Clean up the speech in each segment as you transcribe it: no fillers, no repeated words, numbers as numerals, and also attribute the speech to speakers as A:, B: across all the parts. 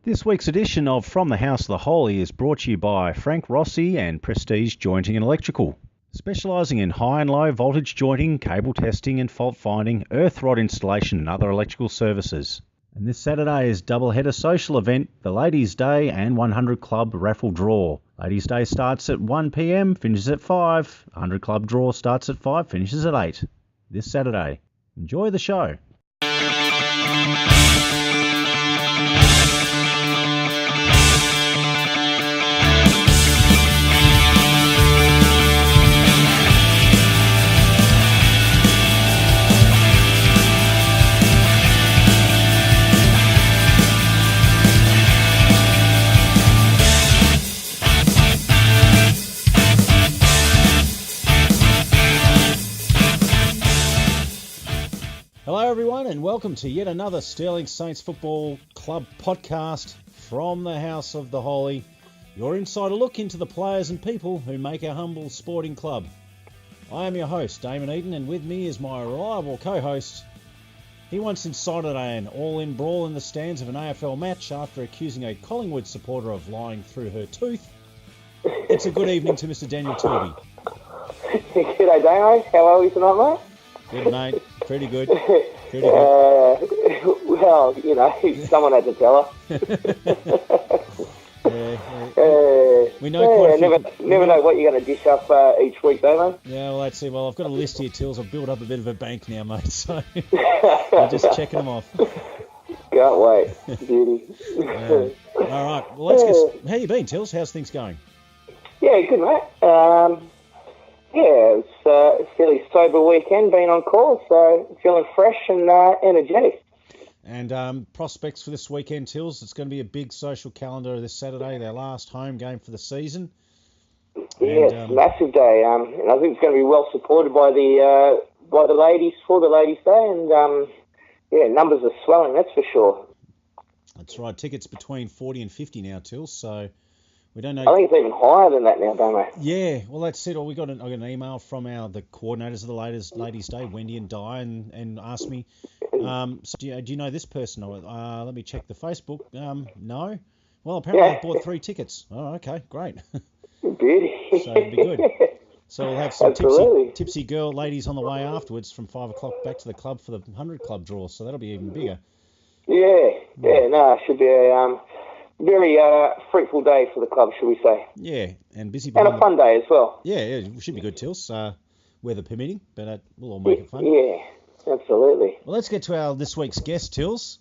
A: This week's edition of From the House of the Holy is brought to you by Frank Rossi and Prestige Jointing and Electrical, specialising in high and low voltage jointing, cable testing and fault finding, earth rod installation and other electrical services. And this Saturday is doubleheader social event, the Ladies' Day and 100 Club raffle draw. Ladies' Day starts at 1 p.m, finishes at 5. 100 Club draw starts at 5, finishes at 8. This Saturday. Enjoy the show. Hello everyone and welcome to yet another Stirling Saints Football Club podcast from the House of the Holy, your insider look into the players and people who make our humble sporting club. I am your host, Damon Eaton, and with me is my reliable co-host. He once incited an all-in brawl in the stands of an AFL match after accusing a Collingwood supporter of lying through her tooth. It's a good evening to Mr. Daniel Tilby.
B: G'day Damo, how are we tonight, mate?
A: Good, mate. Pretty good. Pretty good.
B: Well, you know, someone had to tell her.
A: We know quite a few.
B: Never know what you're going to dish up each week, Damo.
A: Yeah, well, that's it. Well, I've got a list here, Tills. I've built up a bit of a bank now, mate, so I'm just checking them off.
B: Can't wait. Beauty.
A: All right. Well, let's get... How you been, Tills? How's things going?
B: Yeah, good, mate. Yeah, it was a fairly sober weekend, being on call, so feeling fresh and energetic.
A: And prospects for this weekend, Tills. It's going to be a big social calendar this Saturday, their last home game for the season.
B: Yes, massive day. And I think it's going to be well supported by the ladies for the Ladies' Day, and yeah, numbers are swelling, that's for sure.
A: That's right. Tickets between 40 and 50 now, Tills, so... We don't know.
B: I think it's even higher than that now, don't we?
A: Yeah, well, that's it. I got an email from the coordinators of the Ladies' Day, Wendy and Di, and asked me, so do you know this person? Let me check the Facebook. No. Well, apparently I bought 3 tickets. Oh, okay, great.
B: Beauty.
A: So it'll be good. So we'll have some tipsy girl ladies on the way afterwards from 5 o'clock back to the club for the 100 Club draw, so that'll be even bigger.
B: Yeah, no, it should be a... very fruitful day for the club, shall we say.
A: Yeah, and busy.
B: And a fun day as well.
A: Yeah, it should be good, Tills, weather permitting, but we'll all make it fun.
B: Yeah, absolutely.
A: Well, let's get to this week's guest, Tills.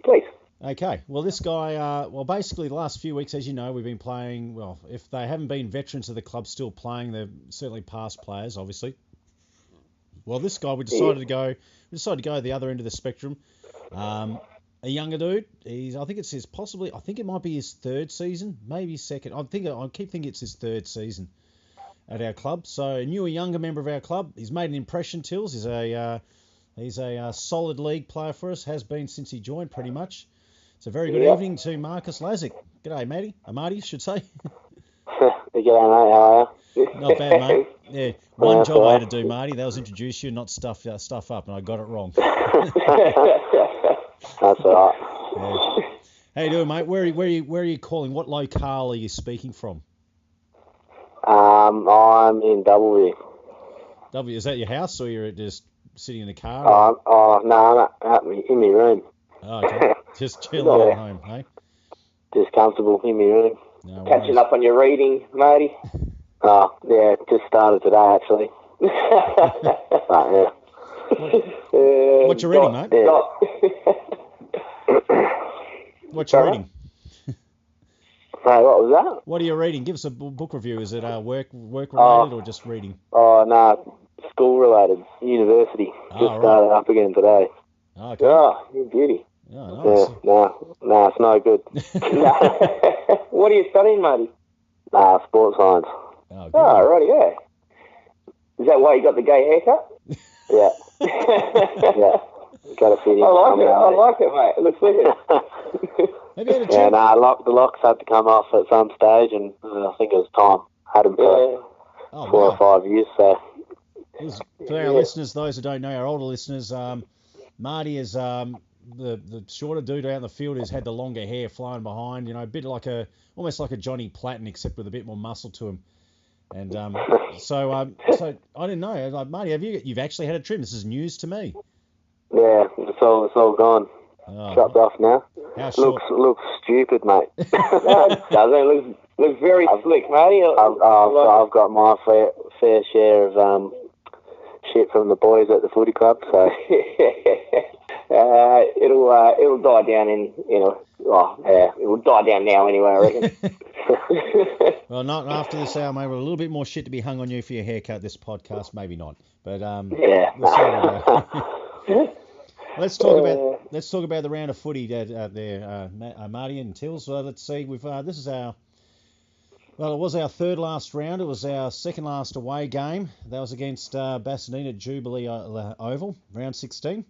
B: Please.
A: Okay, well, this guy, basically the last few weeks, as you know, we've been playing, well, if they haven't been veterans of the club still playing, they're certainly past players, obviously. Well, this guy, we decided to go the other end of the spectrum. A younger dude. I think it might be his 3rd season, maybe 2nd. I keep thinking it's his 3rd season at our club. So a younger member of our club. He's made an impression, Tills. He's a solid league player for us. Has been since he joined, pretty much. It's a very good evening to Marcus Lazic. G'day, Matty. Marty, should say.
B: G'day, mate. How are you?
A: Not bad, mate. Yeah, one job I had to do, Marty. That was introduce you, not stuff up, and I got it wrong.
B: That's all right.
A: Yeah. How you doing, mate? Where are you calling? What locale are you speaking from?
B: I'm in W.
A: Is that your house, or you're just sitting in the car?
B: No, I'm in my room.
A: Oh, okay. Just chilling at home, hey?
B: Just comfortable in my room.
A: No
B: Catching up on your reading, matey. Oh, yeah, just started today, actually.
A: What you reading, mate? What you reading?
B: Hey, what was that?
A: What are you reading? Give us a book review. Is it work related or just reading?
B: Oh, no, school related. University. Just started up again today.
A: Oh, okay.
B: Oh, you beauty.
A: Oh, nice.
B: No, it's no good. What are you studying, matey? Sports science.
A: Oh, good.
B: Oh, right, yeah. Is that why you got the gay haircut? Yeah. Yeah. Got to fit in. I like it, mate. It looks wicked.
A: Maybe had a check.
B: The locks had to come off at some stage, and I think it was time. Had them for 4 or 5 years, so.
A: For our listeners, those who don't know, our older listeners, Marty has the shorter dude out in the field who's had the longer hair flowing behind. A bit like almost like a Johnny Platten, except with a bit more muscle to him. And so I didn't know. Like, Marty, you've actually had a trim? This is news to me.
C: Yeah, it's all gone. Chopped off now.
A: How short?
C: Looks stupid, mate.
B: No, it doesn't. Looks very slick, matey.
C: I've got my fair share of shit from the boys at the footy club, so
B: it'll die down it will die down now anyway, I reckon.
A: Well, not after this hour, mate. With a little bit more shit to be hung on you for your haircut this podcast, maybe not. But
C: yeah.
A: We'll see how we go. Let's talk about the round of footy there, Marty and Tills. Let's see. It was our third last round. It was our second last away game. That was against Bassendean at Jubilee Oval, round 16.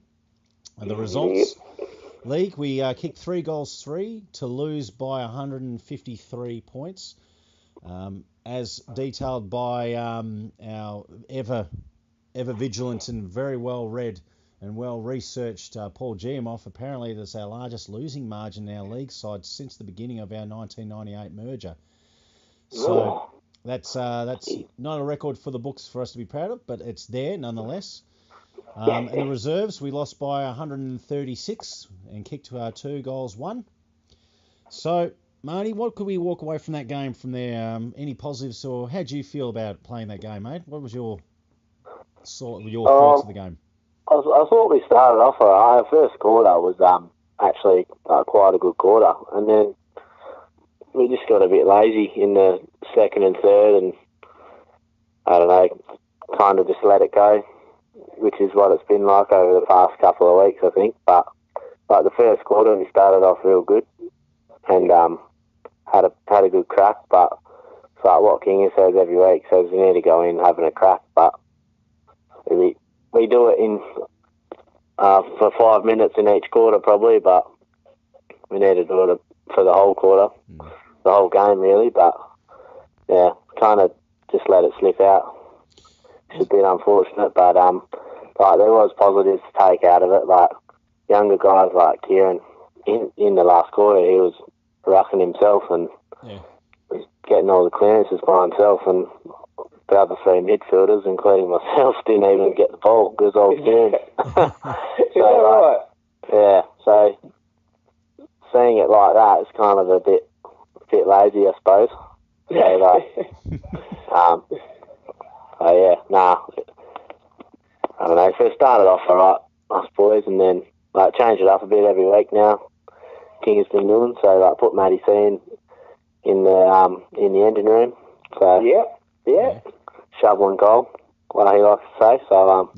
A: And the results: League, we kicked 3-3 to lose by 153 points, as detailed by our ever vigilant and very well read and well-researched Paul Giamoff. Apparently, that's our largest losing margin in our league side since the beginning of our 1998 merger. So that's not a record for the books for us to be proud of, but it's there nonetheless. And the reserves, we lost by 136 and kicked 2-1. So, Marty, what could we walk away from that game from there? Any positives, or how do you feel about playing that game, mate? What was your thoughts of the game?
C: I thought we started off alright. Our first quarter was actually quite a good quarter, and then we just got a bit lazy in the second and third, and I don't know, kind of just let it go, which is what it's been like over the past couple of weeks, I think. But like the first quarter, we started off real good and had a good crack. But it's like what King says every week, says we need to go in having a crack. But we do it in for 5 minutes in each quarter probably, but we need to do it for the whole quarter, the whole game really. But yeah, kind of just let it slip out. It's a bit unfortunate, but like there was positives to take out of it. Like younger guys like Kieran in the last quarter, he was rucking himself and was getting all the clearances by himself, and the other three midfielders, including myself, didn't even get the ball because I was doing. Yeah, so seeing it like that is kind of a bit lazy, I suppose. I don't know. So it started off alright, us boys, and then like change it up a bit every week now. King has been doing so. Like put Matty C in the engine room. So yeah, shovel and goal, what he likes to say. So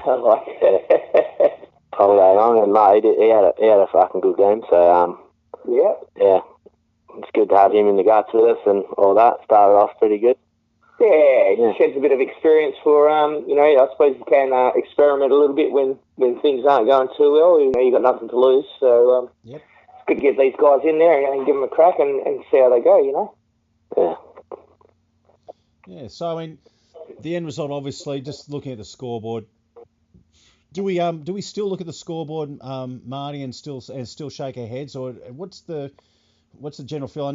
C: I like it. All day long, and like he had a fucking good game. So yeah, it's good to have him in the guts with us and all that. Started off pretty good.
B: Yeah, sheds a bit of experience for, I suppose you can experiment a little bit when things aren't going too well. You got nothing to lose, so it's good to get these guys in there and give them a crack and see how they go,
A: Yeah, so I mean, the end result, obviously, just looking at the scoreboard, do we still look at the scoreboard, Marty, and still shake our heads, or what's the general feel?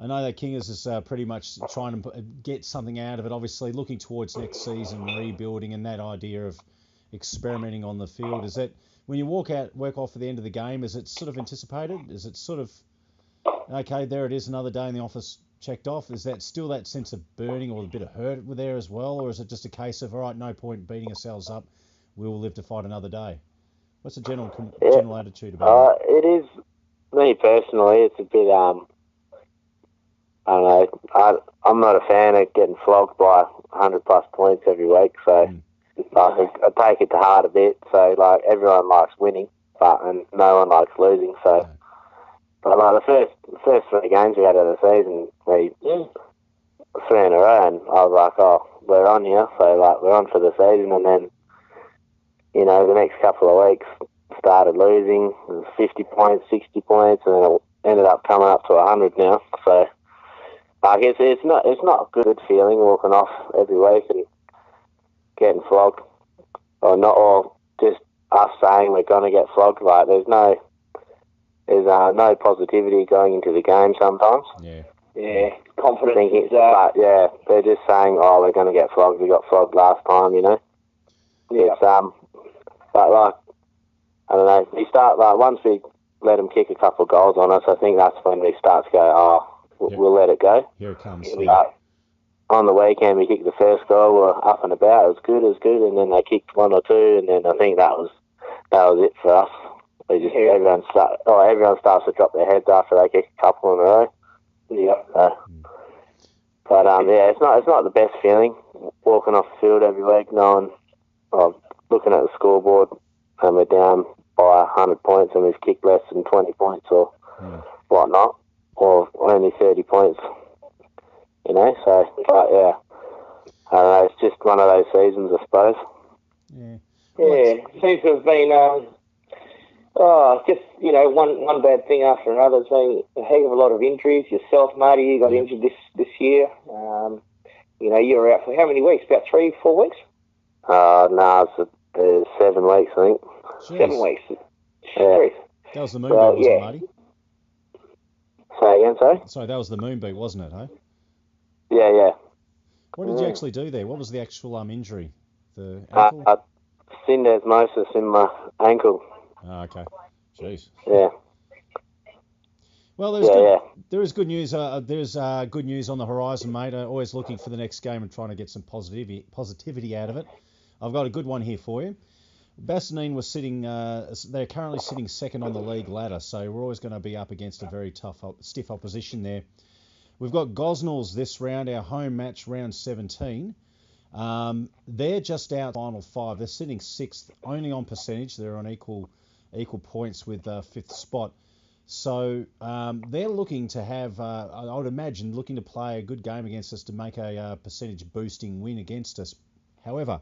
A: I know that King is pretty much trying to get something out of it, obviously looking towards next season, rebuilding, and that idea of experimenting on the field. Is that when you work off at the end of the game, is it sort of anticipated? Is it sort of, okay, there it is, another day in the office checked off? Is that still that sense of burning or a bit of hurt there as well? Or is it just a case of, all right, no point beating ourselves up, we will live to fight another day? What's the general attitude about it?
C: It is, me personally, it's a bit, I don't know. I'm not a fan of getting flogged by 100 plus points every week, so I take it to heart a bit. So like everyone likes winning, and no one likes losing. So, but like the first 3 games we had of the season, we 3 in a row, and I was like, oh, we're on here. So like we're on for the season, and then the next couple of weeks started losing, 50 points, 60 points, and then it ended up coming up to 100 now. So. Like it's not a good feeling walking off every week and getting flogged, or just us saying we're going to get flogged. Like, there's no positivity going into the game sometimes.
B: Yeah, confident thinking.
C: But yeah, they're just saying, oh, we're going to get flogged. We got flogged last time, you know.
B: Yeah.
C: It's, but like, I don't know. We start like once we let them kick a couple of goals on us, I think that's when we start to go, oh, we'll let it go.
A: Here it comes.
C: But on the weekend, we kicked the first goal. We're up and about. It was good. And then they kicked one or two, and then I think that was it for us. We just everyone starts to drop their heads after they kick a couple in a row.
B: Yeah.
C: But yeah, it's not the best feeling walking off the field every week, knowing, looking at the scoreboard, and we're down by 100 points, and we've kicked less than 20 points or whatnot, or only 30 points. You know, so but yeah, I don't know. It's just one of those seasons, I suppose.
B: Yeah. Seems to have been just, you know, one bad thing after another. There's been a heck of a lot of injuries. Yourself, Marty, you got injured this year. You know, you were out for how many weeks? About 3-4 weeks?
C: No, it's 7 weeks, I think.
B: Jeez. 7 weeks.
C: Yeah.
A: That was the moon beat, wasn't it, Marty?
C: Say again, sorry?
A: Sorry, that was the moon beat, wasn't it, hey?
C: Yeah.
A: What did you actually do there? What was the actual injury? The ankle?
C: Syndesmosis in my ankle.
A: Oh, okay. Jeez.
C: Yeah.
A: Well, there is good news. There's good news on the horizon, mate. Always looking for the next game and trying to get some positivity out of it. I've got a good one here for you. Bassanine was sitting. They're currently sitting second on the league ladder, so we're always going to be up against a very stiff opposition there. We've got Gosnells this round, our home match, round 17. They're just out final 5. They're sitting 6th, only on percentage. They're on equal points with 5th spot. So they're looking to have, I would imagine, looking to play a good game against us to make a percentage boosting win against us. However,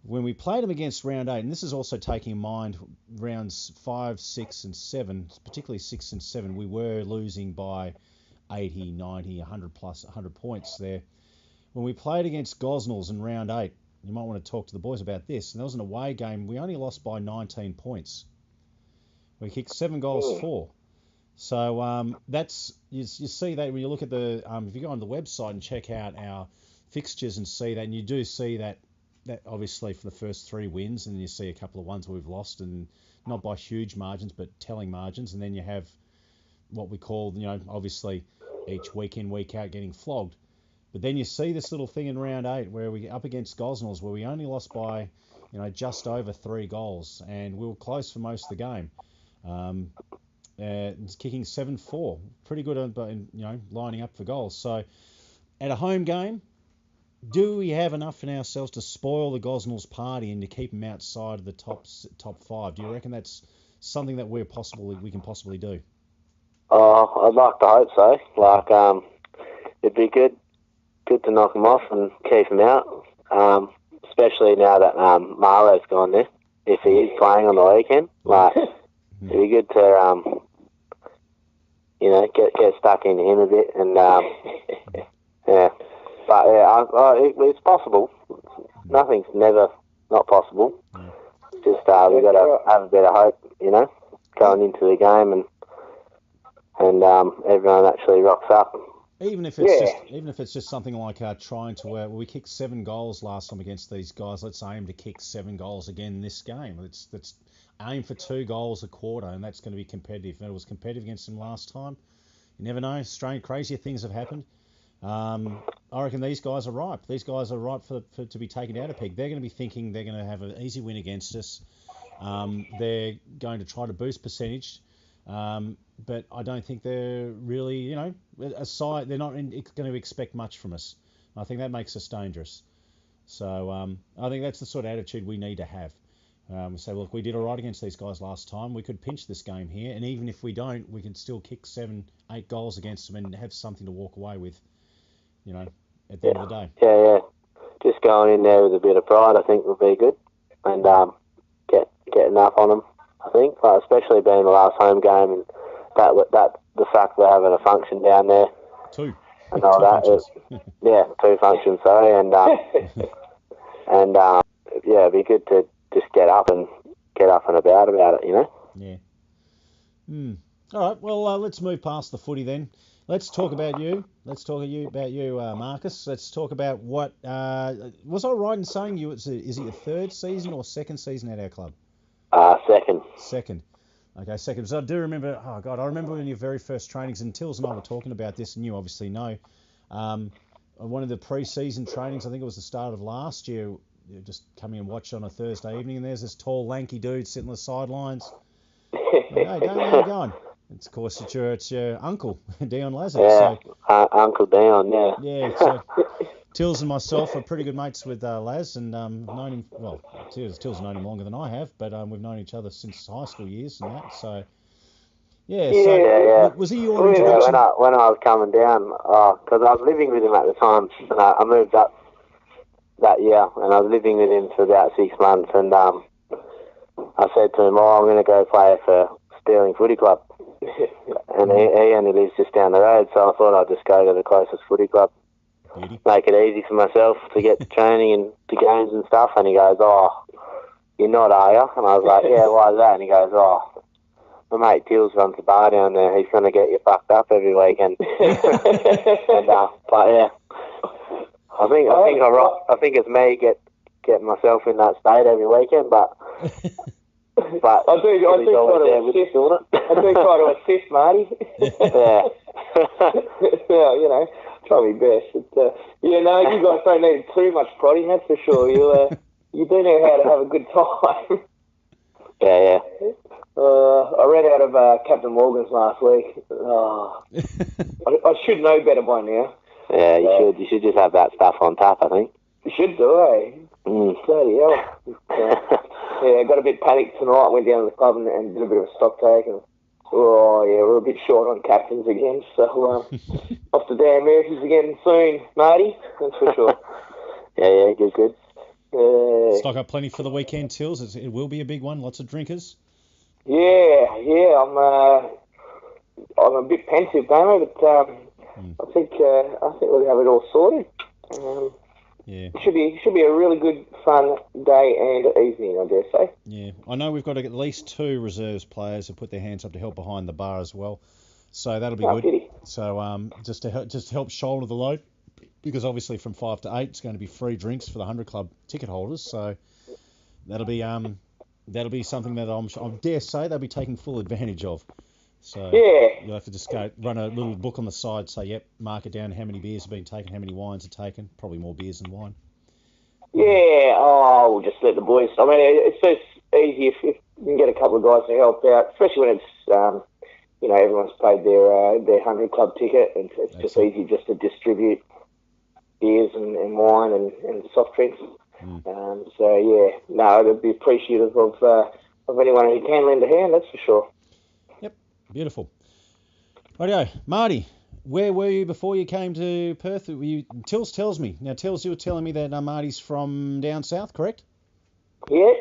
A: when we played them against round 8, and this is also taking in mind rounds 5, 6 and 7, particularly 6 and 7, we were losing by 80, 90, 100 plus 100 points there. When we played against Gosnells in round 8, you might want to talk to the boys about this, and that was an away game. We only lost by 19 points. We kicked 7 goals 4. So that's you see that when you look at the if you go on the website and check out our fixtures and see that, and you do see that obviously for the first 3 wins, and you see a couple of ones where we've lost, and not by huge margins but telling margins, and then you have what we call, you know, obviously each week in, week out getting flogged. But then you see this little thing in round 8 where we up against Gosnells where we only lost by, you know, just over 3 goals, and we were close for most of the game. Kicking 7-4, pretty good, but you know, lining up for goals. So at a home game, do we have enough in ourselves to spoil the Gosnells party and to keep them outside of the top 5? Do you reckon that's something that we can possibly do?
C: I'd like to hope so. Like, it'd be good to knock them off and keep them out. Especially now that Marlo's gone there. If he is playing on the weekend, like, it'd be good to you know, get stuck into him a bit, and yeah. But yeah, it's possible. Nothing's never not possible. Just we got to have a bit of hope, you know, going into the game, and everyone actually rocks up.
A: Even if it's just something like trying to we kicked 7 goals last time against these guys. Let's aim to kick 7 goals again this game. Let's aim for 2 goals a quarter, and that's going to be competitive. And it was competitive against them last time. You never know. Strange, crazier things have happened. I reckon these guys are ripe. These guys are ripe for to be taken out of peg. They're going to be thinking they're going to have an easy win against us. They're going to try to boost percentage. But I don't think they're really, you know, aside, they're not going to expect much from us. I think that makes us dangerous. So I think that's the sort of attitude we need to have. We say, look, we did all right against these guys last time. We could pinch this game here, and even if we don't, we can still kick 7, 8 goals against them and have something to walk away with, you know, at the end of the day.
C: Yeah. Just going in there with a bit of pride, I think, would be good, and getting up on them, I think, especially being the last home game, and that the fact we're having a function down there.
A: 2.
C: And all
A: 2
C: that. 2 functions, sorry, and yeah, it'd be good to just get up and get up and about it, you know.
A: Yeah. All right. Well, let's move past the footy then. Let's talk about you. Marcus. Let's talk about what was I right in saying is it your third season or second season at our club?
C: Second.
A: Second. Okay, second. So I do remember. Oh God, I remember when your very first trainings, and Tills and I were talking about this, and you obviously know. One of the pre-season trainings, I think it was the start of last year. You just coming and watch on a Thursday evening, and there's this tall, lanky dude sitting on the sidelines. Hey, how you going? It's, of course, it's your uncle, Dion Lazic.
C: Yeah,
A: so,
C: Uncle Dion, yeah.
A: Yeah, so Tills and myself are pretty good mates with Laz, and known him, well, Tills known him longer than I have, but we've known each other since high school years and that, so... Yeah. Was he your introduction?
C: When I was coming down, because I was living with him at the time, and I moved up that year, and I was living with him for about 6 months, and I said to him, I'm going to go play for Stirling Footy Club. And he only lives just down the road, so I thought I'd just go to the closest footy club, make it easy for myself to get to training and to games and stuff. And he goes, you're not, are you? And I was like, yeah, why is that? And he goes, my mate Tills runs a bar down there. He's going to get you fucked up every weekend. But yeah, I think it's me getting myself in that state every weekend, but I do try to assist Marty. Yeah. Yeah, try my best. But, you guys don't need too much prodding, that's for sure. You do know how to have a good time. Yeah. I read out of Captain Morgan's last week. I should know better by now. Yeah, you should. You should just have that stuff on tap, I think. You should do, eh? Bloody hell. Yeah, I got a bit panicked tonight. Went down to the club and did a bit of a stock take. And, we're a bit short on captains again. So off to Dan Murphy's again soon, Marty. That's for sure. Yeah, good.
A: Stock up plenty for the weekend, Tills. It will be a big one. Lots of drinkers.
B: Yeah. I'm a bit pensive, Damo, but I think we'll have it all sorted.
A: Yeah.
B: It should be a really good, fun day and evening, I dare say.
A: Yeah. I know we've got at least 2 reserves players who put their hands up to help behind the bar as well. So that'll be good. Pity. So just to help shoulder the load, because obviously from 5 to 8 it's going to be free drinks for the 100 Club ticket holders. So that'll be something that I dare say they'll be taking full advantage of. So you'll have to just go run a little book on the side, say, yep, mark it down, how many beers have been taken, how many wines are taken, probably more beers than wine.
B: Yeah, we'll just let the boys. I mean, it's so easy if you can get a couple of guys to help out, especially when it's, everyone's paid their 100 Club ticket, and it's just easy just to distribute beers and wine and soft drinks. I'd be appreciative of anyone who can lend a hand, that's for sure.
A: Beautiful. Rightio, Marty, where were you before you came to Perth? Tills tells me. Now, Tills, you were telling me that Marty's from down south, correct?
B: Yeah,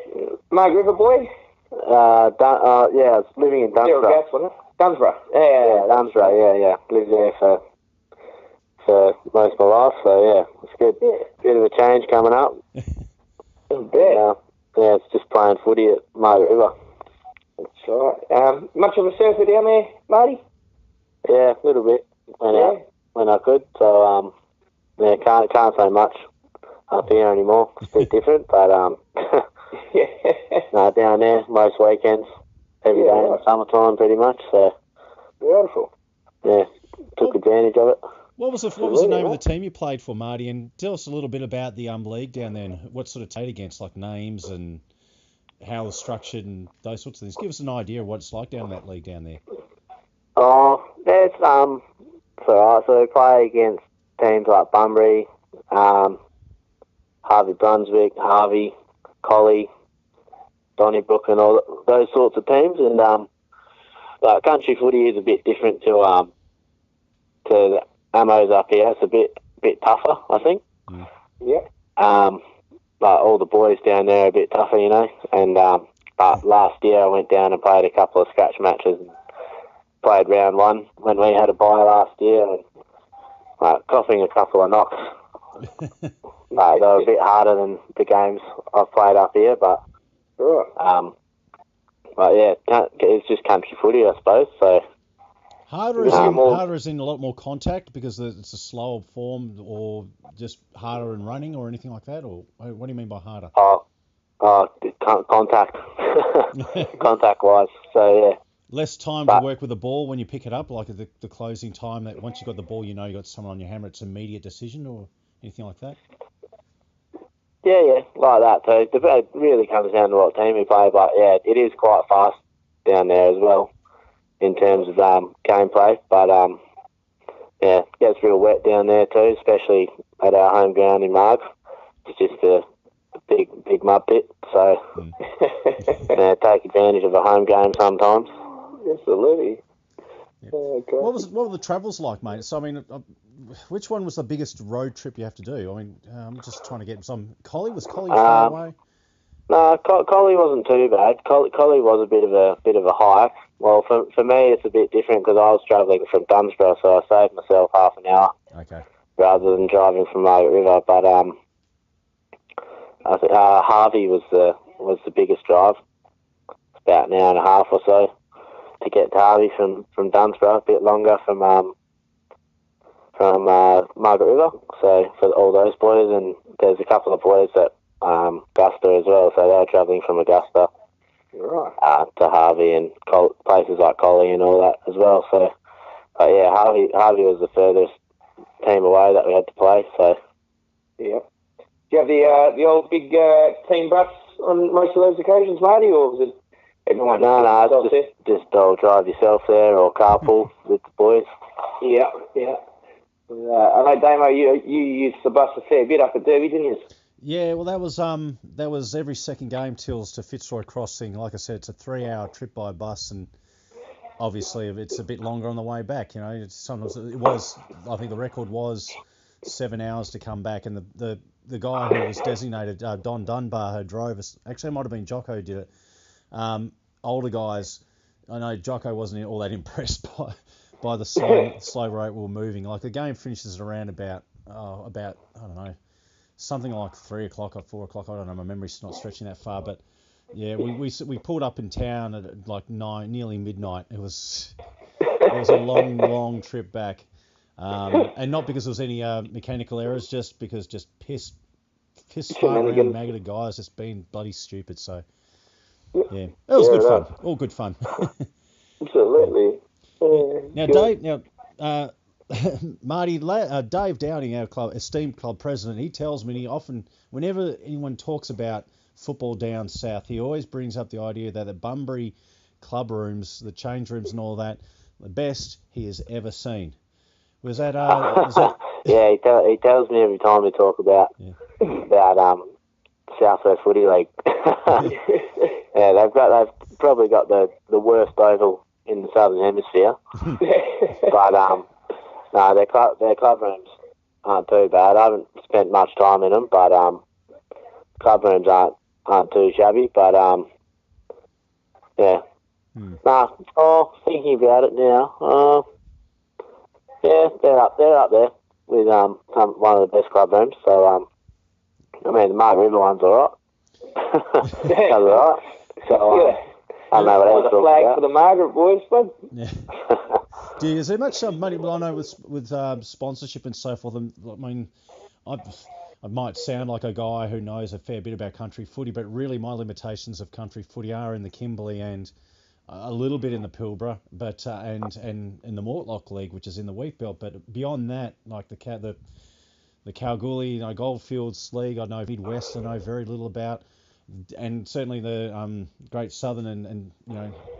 B: Margaret River boy. I was living in Dunsborough. Dunsborough. Yeah, Dunsborough, yeah. Lived there for most of my life, so yeah, it's good. Yeah. Bit of a change coming up. It's just playing footy at Margaret River. That's right. Much of a surfer down there, Marty? Yeah, a little bit when I could. So can't say much up here anymore. It's a bit different, but down there most weekends, every day in the summertime, pretty much. So beautiful. Yeah, took advantage of it.
A: What was the name of the team you played for, Marty? And tell us a little bit about the league down there and what sort of played against, like names and how it was structured and those sorts of things. Give us an idea of what it's like down in that league down there.
C: It's so we play against teams like Bunbury, Harvey Brunswick, Harvey, Collie, Donnybrook, and all those sorts of teams. And but country footy is a bit different to the Amos up here. It's a bit tougher, I think. Yeah. But all the boys down there are a bit tougher, And but last year I went down and played a couple of scratch matches and played round 1 when we had a bye last year, and coughing a couple of knocks. They were a bit harder than the games I've played up here, but But yeah, it's just country footy, I suppose. So
A: harder is in a lot more contact because it's a slower form, or just harder in running, or anything like that. Or what do you mean by harder?
C: Contact, contact wise. So yeah.
A: Less time to work with the ball when you pick it up, like the closing time. That once you got the ball, you got someone on your hammer. It's an immediate decision, or anything like that.
C: Yeah, like that. So it really comes down to what team you play, but yeah, it is quite fast down there as well in terms of gameplay. But yeah, it gets real wet down there too, especially at our home ground in Marg. It's just a big mud pit, so yeah, take advantage of a home game sometimes.
B: Absolutely.
A: Yep. What were the travels like, mate? So I mean, which one was the biggest road trip you have to do? I mean, I'm just trying to get some. Collie far away?
C: No, Collie wasn't too bad. Collie was a bit of a hike. Well, for me, it's a bit different because I was travelling from Dunsborough, so I saved myself half an hour.
A: Okay.
C: Rather than driving from Margaret River, but I think Harvey was the biggest drive. It's about an hour and a half or so to get to Harvey from Dunsborough, a bit longer from Margaret River. So for all those boys, and there's a couple of boys that Augusta as well, so they were travelling from Augusta to Harvey and places like Collie and all that as well. So yeah, Harvey was the furthest team away that we had to play. So
B: yeah. Do you have the old big team bus on most of those occasions, Marty, or was it everyone?
C: No, just drive yourself there or carpool with the boys.
B: Yeah. I know, Damo, you used the bus a fair bit up at Derby, didn't you?
A: Yeah, well, that was every second game tills to Fitzroy Crossing. Like I said, it's a 3-hour trip by bus, and obviously it's a bit longer on the way back. Sometimes it was. I think the record was 7 hours to come back, and the guy who was designated, Don Dunbar, who drove us. Actually, it might have been Jocko who did it. Older guys, I know Jocko wasn't all that impressed by the slow rate we were moving. Like the game finishes at around about I don't know, something like 3 o'clock or 4 o'clock. I don't know. My memory's not stretching that far, but yeah, we pulled up in town at like nearly midnight. It was a long trip back. And not because there was any mechanical errors, just because piss fart around maggoted guys just being bloody stupid. So yeah, it was good fun. All good fun.
B: Absolutely.
A: Now, Dave. Marty, Dave Downing, our esteemed club president, he tells me whenever anyone talks about football down south, he always brings up the idea that the Bunbury club rooms, the change rooms, and all that, the best he has ever seen. Was that?
C: Yeah, he tells me every time we talk about Southwest Footy League. Yeah, they've probably got the worst oval in the Southern Hemisphere. But no, their club rooms aren't too bad. I haven't spent much time in them, but club rooms aren't too shabby. But yeah. Thinking about it now. Yeah, they're up there with one of the best club rooms. So I mean, the Margaret River one's alright. That's alright. So I don't know what else to talk
B: flag
C: about.
B: for the Margaret boys, bud.
A: Yeah. Is there much money? Well, I know with sponsorship and so forth. I mean, I might sound like a guy who knows a fair bit about country footy, but really my limitations of country footy are in the Kimberley and a little bit in the Pilbara, but and in the Mortlock League, which is in the Wheat Belt. But beyond that, like the Kalgoorlie, Goldfields League, I know Midwest, I know very little about, and certainly the Great Southern and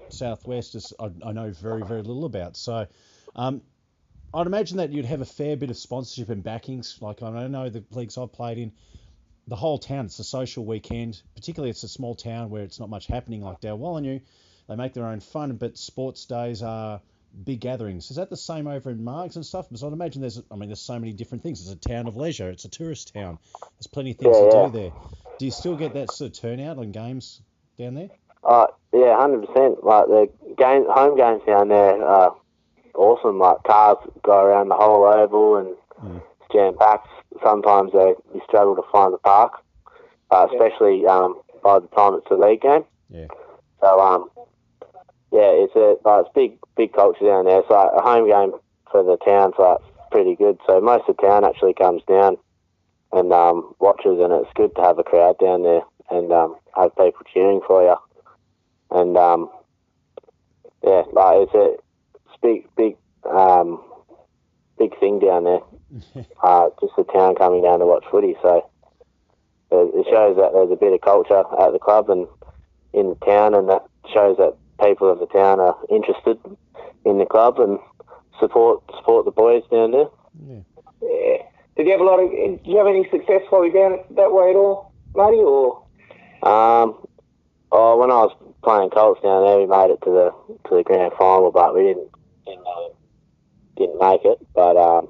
A: Southwest I know very, very little about. So I'd imagine that you'd have a fair bit of sponsorship and backings. Like I know the leagues I've played in, the whole town, it's a social weekend. Particularly, it's a small town where it's not much happening like Dalwallinu. They make their own fun, but sports days are big gatherings. Is that the same over in Margs and stuff? Because I'd imagine there's so many different things. It's a town of leisure. It's a tourist town. There's plenty of things to do there. Do you still get that sort of turnout on games down there?
C: Yeah, 100%. Like the home games down there are awesome. Like cars go around the whole oval and it's jam packed. Sometimes you struggle to find the park, especially by the time it's a league game.
A: Yeah.
C: So it's big culture down there. It's like a home game for the town's like pretty good. So most of the town actually comes down and watches, and it's good to have a crowd down there and have people cheering for you. And it's a big thing down there. Just the town coming down to watch footy. So it shows that there's a bit of culture at the club and in the town, and that shows that people of the town are interested in the club and support the boys down there.
B: Yeah. Did you have any success while you were down that way at all, Marty? Or
C: when I was playing Colts down there, we made it to the grand final, but we didn't make it. But and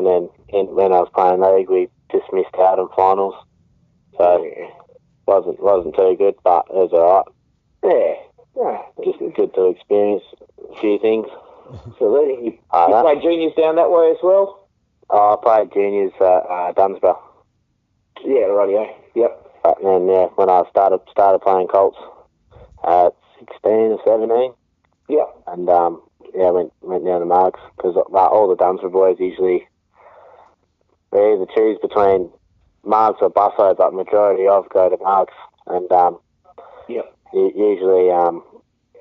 C: then when I was playing league, we just missed out on finals, so wasn't too good, but it was alright.
B: Yeah,
C: just good to experience a few things.
B: Absolutely. You played juniors down that way as well?
C: I played juniors at Dunsborough.
B: Yeah, rightio. Yep.
C: But then when I started playing Colts at 16 or 17.
B: Yep.
C: And went down to Margs, because all the Dunsborough boys usually they either choose between Margs or Busso, but majority of go to Margs. And usually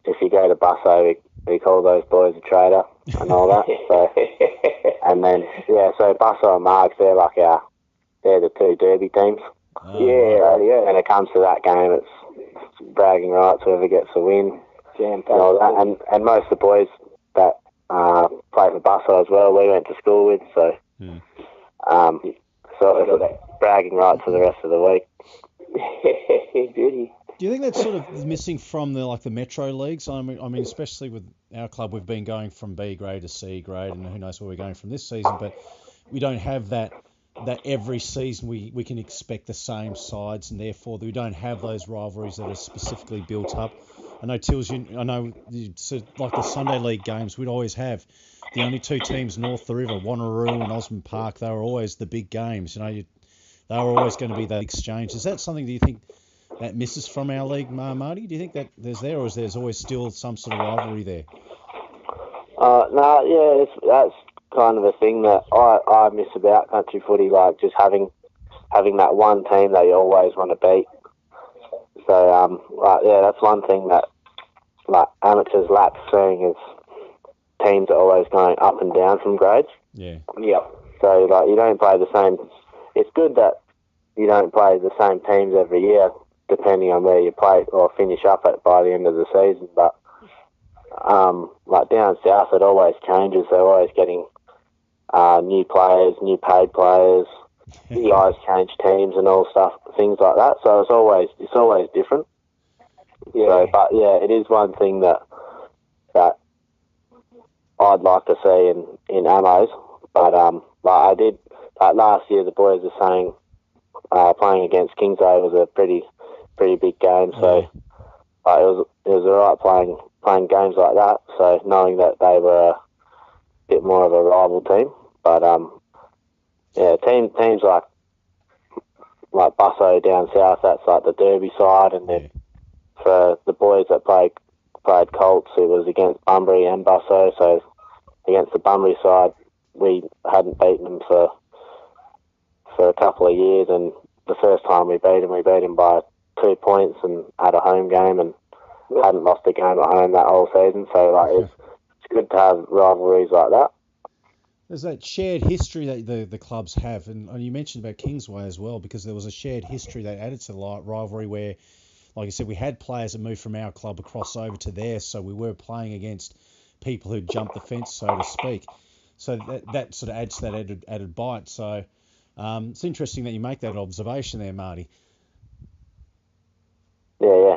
C: if you go to Busso, we call those boys a traitor and all that. So and then so Busso and Margs, they're the two derby teams. When it comes to that game, it's bragging rights, whoever gets the win and all that. And most of the boys that play for Busso as well, we went to school with, so bragging rights for the rest of the week.
B: Beauty.
A: Do you think that's sort of missing from the metro leagues? I mean, especially with our club, we've been going from B grade to C grade, and who knows where we're going from this season. But we don't have that every season we can expect the same sides, and therefore we don't have those rivalries that are specifically built up. I know like the Sunday league games, we'd always have the only two teams north the river, Wanneroo and Osmond Park. They were always the big games. They were always going to be that exchange. Is that something, do you think, that misses from our league, Marty? Do you think that there's there, or is there's always still some sort of rivalry there?
C: That's kind of a thing that I miss about country footy, like just having that one team that you always want to beat. So that's one thing that amateurs lack seeing is teams are always going up and down from grades.
A: Yeah.
B: Yep.
C: So you don't play the same. It's good that you don't play the same teams every year, depending on where you play or finish up at by the end of the season. But down south, it always changes. They're always getting new players, new paid players. You guys change teams and all stuff, things like that. So it's always different. Yeah. So, it is one thing that I'd like to see in Amos. But I did last year. The boys were saying playing against Kingsway was a pretty big game. So it was alright playing games like that. So knowing that they were a bit more of a rival team, but teams like Busso down south, that's like the derby side, and then for the boys that played Colts, it was against Bunbury and Busso. So against the Bunbury side, we hadn't beaten them for a couple of years, and the first time we beat them by 2 points and at a home game, and hadn't lost a game at home that whole season. So it's good to have rivalries like that.
A: There's that shared history that the clubs have, and you mentioned about Kingsway as well, because there was a shared history that added to the rivalry where, like I said, we had players that moved from our club across over to theirs, so we were playing against people who jumped the fence, so to speak. So that sort of adds to that added bite. So it's interesting that you make that observation there, Marty.
C: Yeah.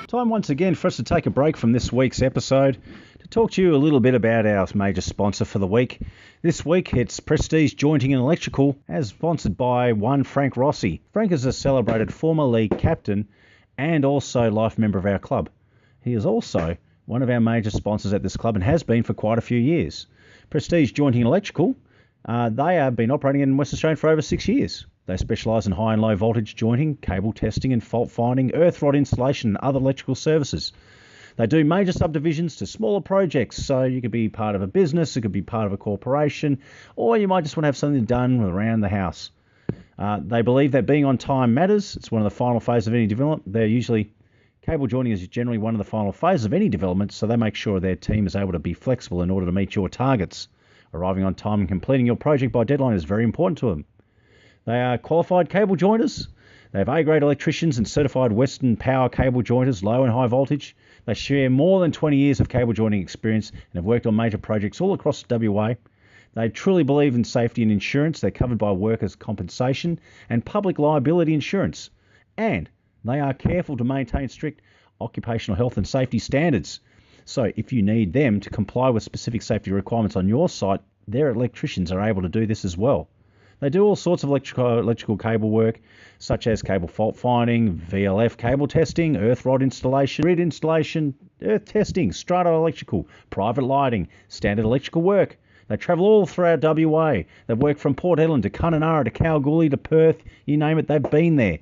A: Time once again for us to take a break from this week's episode to talk to you a little bit about our major sponsor for the week. This week it's Prestige Jointing and Electrical, as sponsored by one Frank Rossi. Frank is a celebrated former league captain and also life member of our club. He is also one of our major sponsors at this club and has been for quite a few years. Prestige Jointing and Electrical, they have been operating in Western Australia for over 6 years. They specialise in high and low voltage jointing, cable testing and fault finding, earth rod installation and other electrical services. They do major subdivisions to smaller projects, so you could be part of a business, it could be part of a corporation, or you might just want to have something done around the house. They believe that being on time matters. It's one of the final phases of any development. Cable joining is generally one of the final phases of any development, so they make sure their team is able to be flexible in order to meet your targets. Arriving on time and completing your project by deadline is very important to them. They are qualified cable jointers. They have A-grade electricians and certified Western power cable jointers, low and high voltage. They share more than 20 years of cable jointing experience and have worked on major projects all across WA. They truly believe in safety and insurance. They're covered by workers' compensation and public liability insurance. And they are careful to maintain strict occupational health and safety standards. So if you need them to comply with specific safety requirements on your site, their electricians are able to do this as well. They do all sorts of electrical cable work, such as cable fault finding, VLF cable testing, earth rod installation, grid installation, earth testing, strata electrical, private lighting, standard electrical work. They travel all throughout WA. They've worked from Port Ellen to Kununurra to Kalgoorlie to Perth, you name it, they've been there.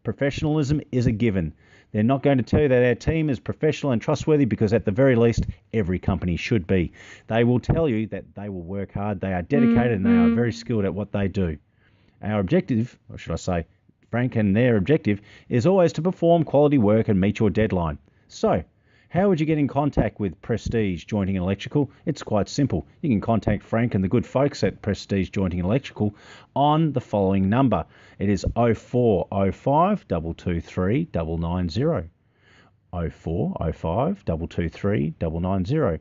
A: Professionalism is a given. They're not going to tell you that our team is professional and trustworthy because at the very least, every company should be. They will tell you that they will work hard, they are dedicated and they are very skilled at what they do. Our objective, or should I say, Frank and their objective, is always to perform quality work and meet your deadline. So, how would you get in contact with Prestige Jointing and Electrical? It's quite simple. You can contact Frank and the good folks at Prestige Jointing and Electrical on the following number. It is 0405 223 990. 0405 223 990.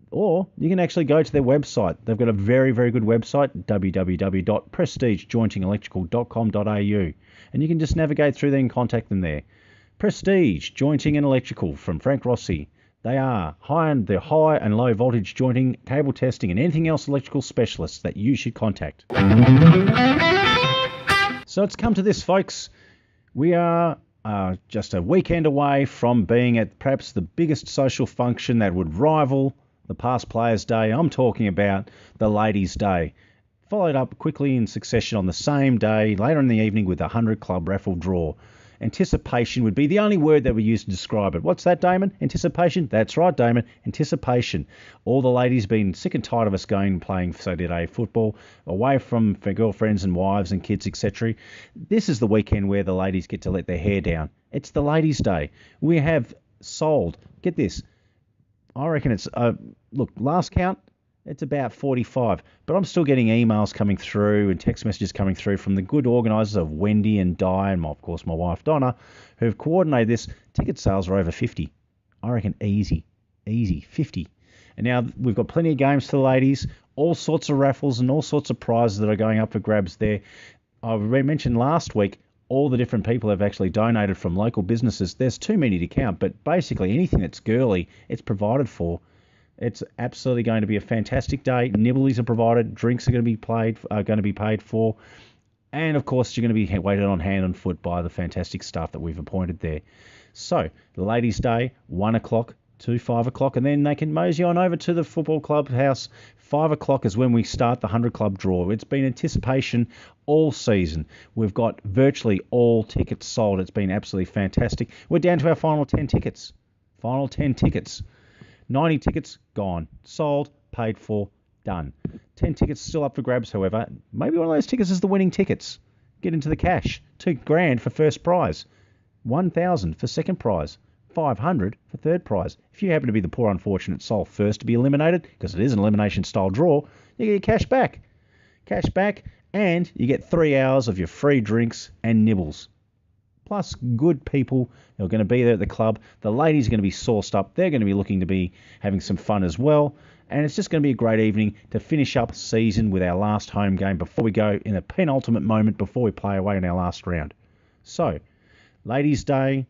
A: Or you can actually go to their website. They've got a very, very good website, www.prestigejointingelectrical.com.au. And you can just navigate through there and contact them there. Prestige Jointing and Electrical from Frank Rossi. They are high and low voltage jointing, cable testing and anything else electrical specialists that you should contact. So it's come to this, folks. We are just a weekend away from being at perhaps the biggest social function that would rival the past Players' Day. I'm talking about the Ladies' Day. Followed up quickly in succession on the same day, later in the evening, with a 100 Club raffle draw. Anticipation would be the only word that we use to describe it. What's that, Damon? Anticipation? That's right, Damon. Anticipation. All the ladies been sick and tired of us going and playing Saturday football, away from their girlfriends and wives and kids, etc. This is the weekend where the ladies get to let their hair down. It's the Ladies' Day. We have sold, get this, I reckon it's, look, last count, it's about 45, but I'm still getting emails coming through and text messages coming through from the good organisers of Wendy and Di and, of course, my wife Donna, who've coordinated this. Ticket sales are over 50. I reckon easy, 50. And now we've got plenty of games for the ladies, all sorts of raffles and all sorts of prizes that are going up for grabs there. I mentioned last week all the different people have actually donated from local businesses. There's too many to count, but basically anything that's girly, it's provided for. It's absolutely going to be a fantastic day. Nibblies are provided. Drinks are going to be paid for. And, of course, you're going to be waited on hand and foot by the fantastic staff that we've appointed there. So, the Ladies' Day, 1 o'clock to 5 o'clock. And then they can mosey on over to the football club house. 5 o'clock is when we start the 100 Club draw. It's been anticipation all season. We've got virtually all tickets sold. It's been absolutely fantastic. We're down to our final 10 tickets. 90 tickets, gone. Sold, paid for, done. 10 tickets still up for grabs, however. Maybe one of those tickets is the winning tickets. Get into the cash. $2,000 for first prize. $1,000 for second prize. $500 for third prize. If you happen to be the poor unfortunate soul first to be eliminated, because it is an elimination style draw, you get your cash back. And you get 3 hours of your free drinks and nibbles. Plus good people who are going to be there at the club. The ladies are going to be sauced up. They're going to be looking to be having some fun as well. And it's just going to be a great evening to finish up the season with our last home game before we go in a penultimate moment before we play away in our last round. So, Ladies' Day,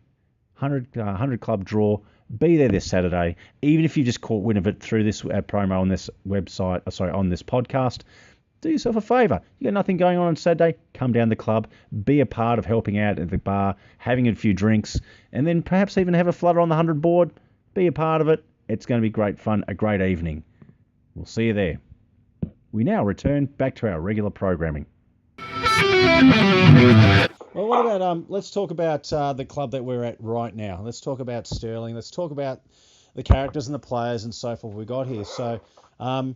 A: 100 Club draw. Be there this Saturday. Even if you just caught wind of it through this promo on this website, on this podcast, do yourself a favour. You got nothing going on Saturday, come down to the club, be a part of helping out at the bar, having a few drinks, and then perhaps even have a flutter on the 100 board. Be a part of it. It's going to be great fun, a great evening. We'll see you there. We now return back to our regular programming. Well, what about let's talk about the club that we're at right now. Let's talk about Stirling. Let's talk about the characters and the players and so forth we got here. So, I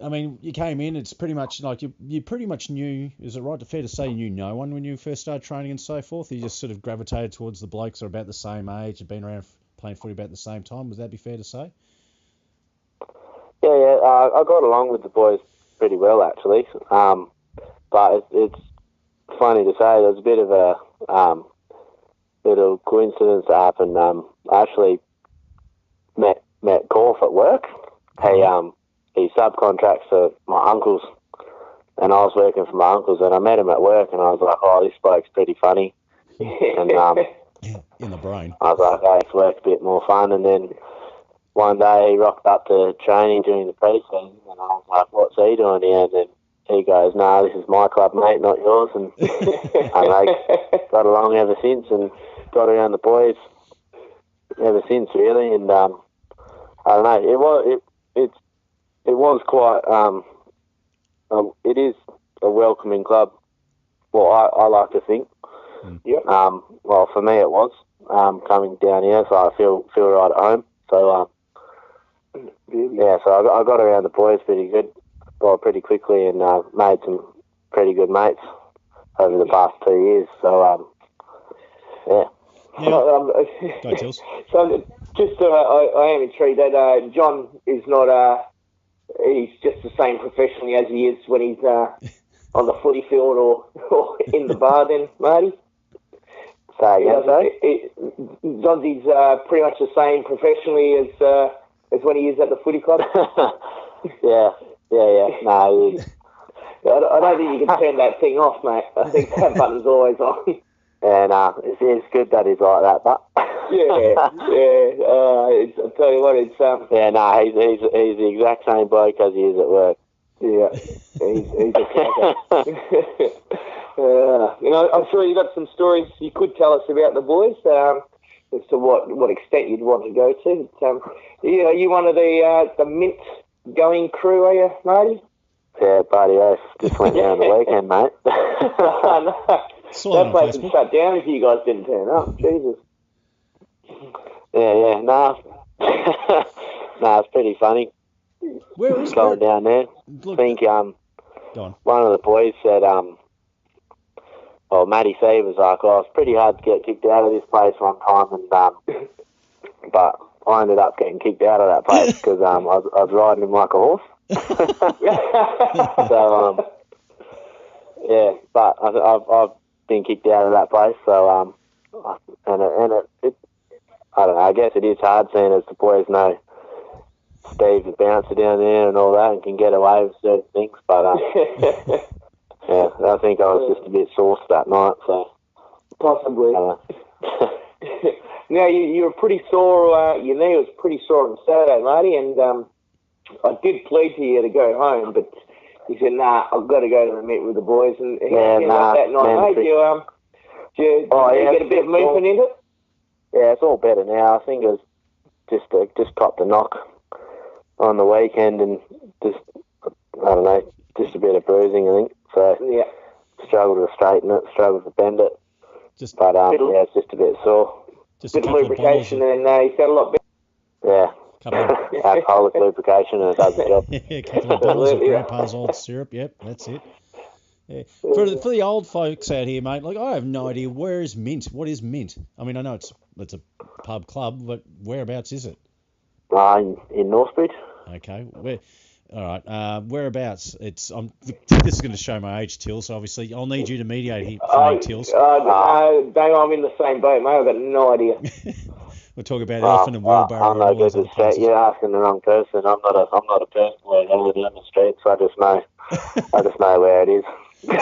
A: mean, you came in. It's pretty much like you pretty much knew. Is it right, fair to say you knew no one when you first started training and so forth? You just sort of gravitated towards the blokes that are about the same age, have been around playing footy about the same time. Would that be fair to say?
C: Yeah. I got along with the boys pretty well actually. But it's funny to say, there's a bit of a little coincidence that happened. I actually met Corf at work. He subcontracts for my uncles, and I was working for my uncles, and I met him at work, and I was like, oh, this bloke's pretty funny. And
A: in the brain.
C: I was like, okay, it's work a bit more fun. And then one day he rocked up to training during the pre-season, and I was like, what's he doing here? And then he goes, no, this is my club, mate, not yours. And they got along ever since and got around the boys ever since, really. And I don't know, it was quite, it is a welcoming club. Well, I like to think.
B: Yep.
C: Well, for me it was coming down here, so I feel right at home. So yeah, so I got around the boys pretty pretty quickly, and made some pretty good mates over the past 2 years. So yeah.
A: Go, Tills.
B: So just I am intrigued that John is not he's just the same professionally as he is when he's on the footy field or in the bar then, Marty?
C: Say again, sorry?
B: Johnsy's pretty much the same professionally as when he is at the footy club?
C: Yeah. No,
B: I don't think you can turn that thing off, mate. I think that button's always on.
C: And it's good that he's like that, but
B: yeah. I'll tell you what, it's
C: yeah, no, he's the exact same bloke as he is at work.
B: Yeah, he's a cracker. I'm sure you got some stories you could tell us about the boys as to what extent you'd want to go to. Are you one of the mint going crew, are you, Marty?
C: Yeah, buddy, I just went there on the weekend, mate.
B: That place would shut down if you guys didn't turn up. Jesus.
C: Yeah, no. No, it's pretty funny.
A: Where is
C: going down there?
A: Look,
C: I think
A: go on.
C: One of the boys said, Matty C was like, it's pretty hard to get kicked out of this place one time, and but I ended up getting kicked out of that place because I was riding him like a horse. So yeah, but I've been kicked out of that place. So and it I don't know. I guess it is hard seeing as the boys know Steve's a bouncer down there and all that, and can get away with certain things. But yeah, I think I was just a bit sauced that night. So
B: possibly. Now you were pretty sore. Your knee was pretty sore on Saturday, Marty, and I did plead to you to go home, but you said, "Nah, I've got to go to the meet with the boys." And that night, mate, did you get a bit of movement in it?
C: Yeah, it's all better now. I think it was just copped a knock on the weekend, and just I don't know, just a bit of bruising, I think. So
B: yeah,
C: struggled to straighten it, struggled to bend it. It's just a bit sore.
A: Just
B: a bit of lubrication, and you felt a lot better.
C: Yeah. Alcoholic lubrication, and it does the job.
A: Yeah, a couple of bottles of Grandpa's old syrup. Yep, that's it. Yeah. For the old folks out here, mate, like I have no idea where is Mint. What is Mint? I mean, I know it's a pub club, but whereabouts is it?
C: In Northbridge.
A: Okay. All right. Whereabouts? This is going to show my age, Till. So obviously, I'll need you to mediate here for me, Tills.
B: I'm in the same boat, mate. I've got no idea.
A: We'll talk about elephant and wheelbarrow.
C: I'm not good with street. You're asking the wrong person. I'm not a person who's on the streets. I just know where it is. I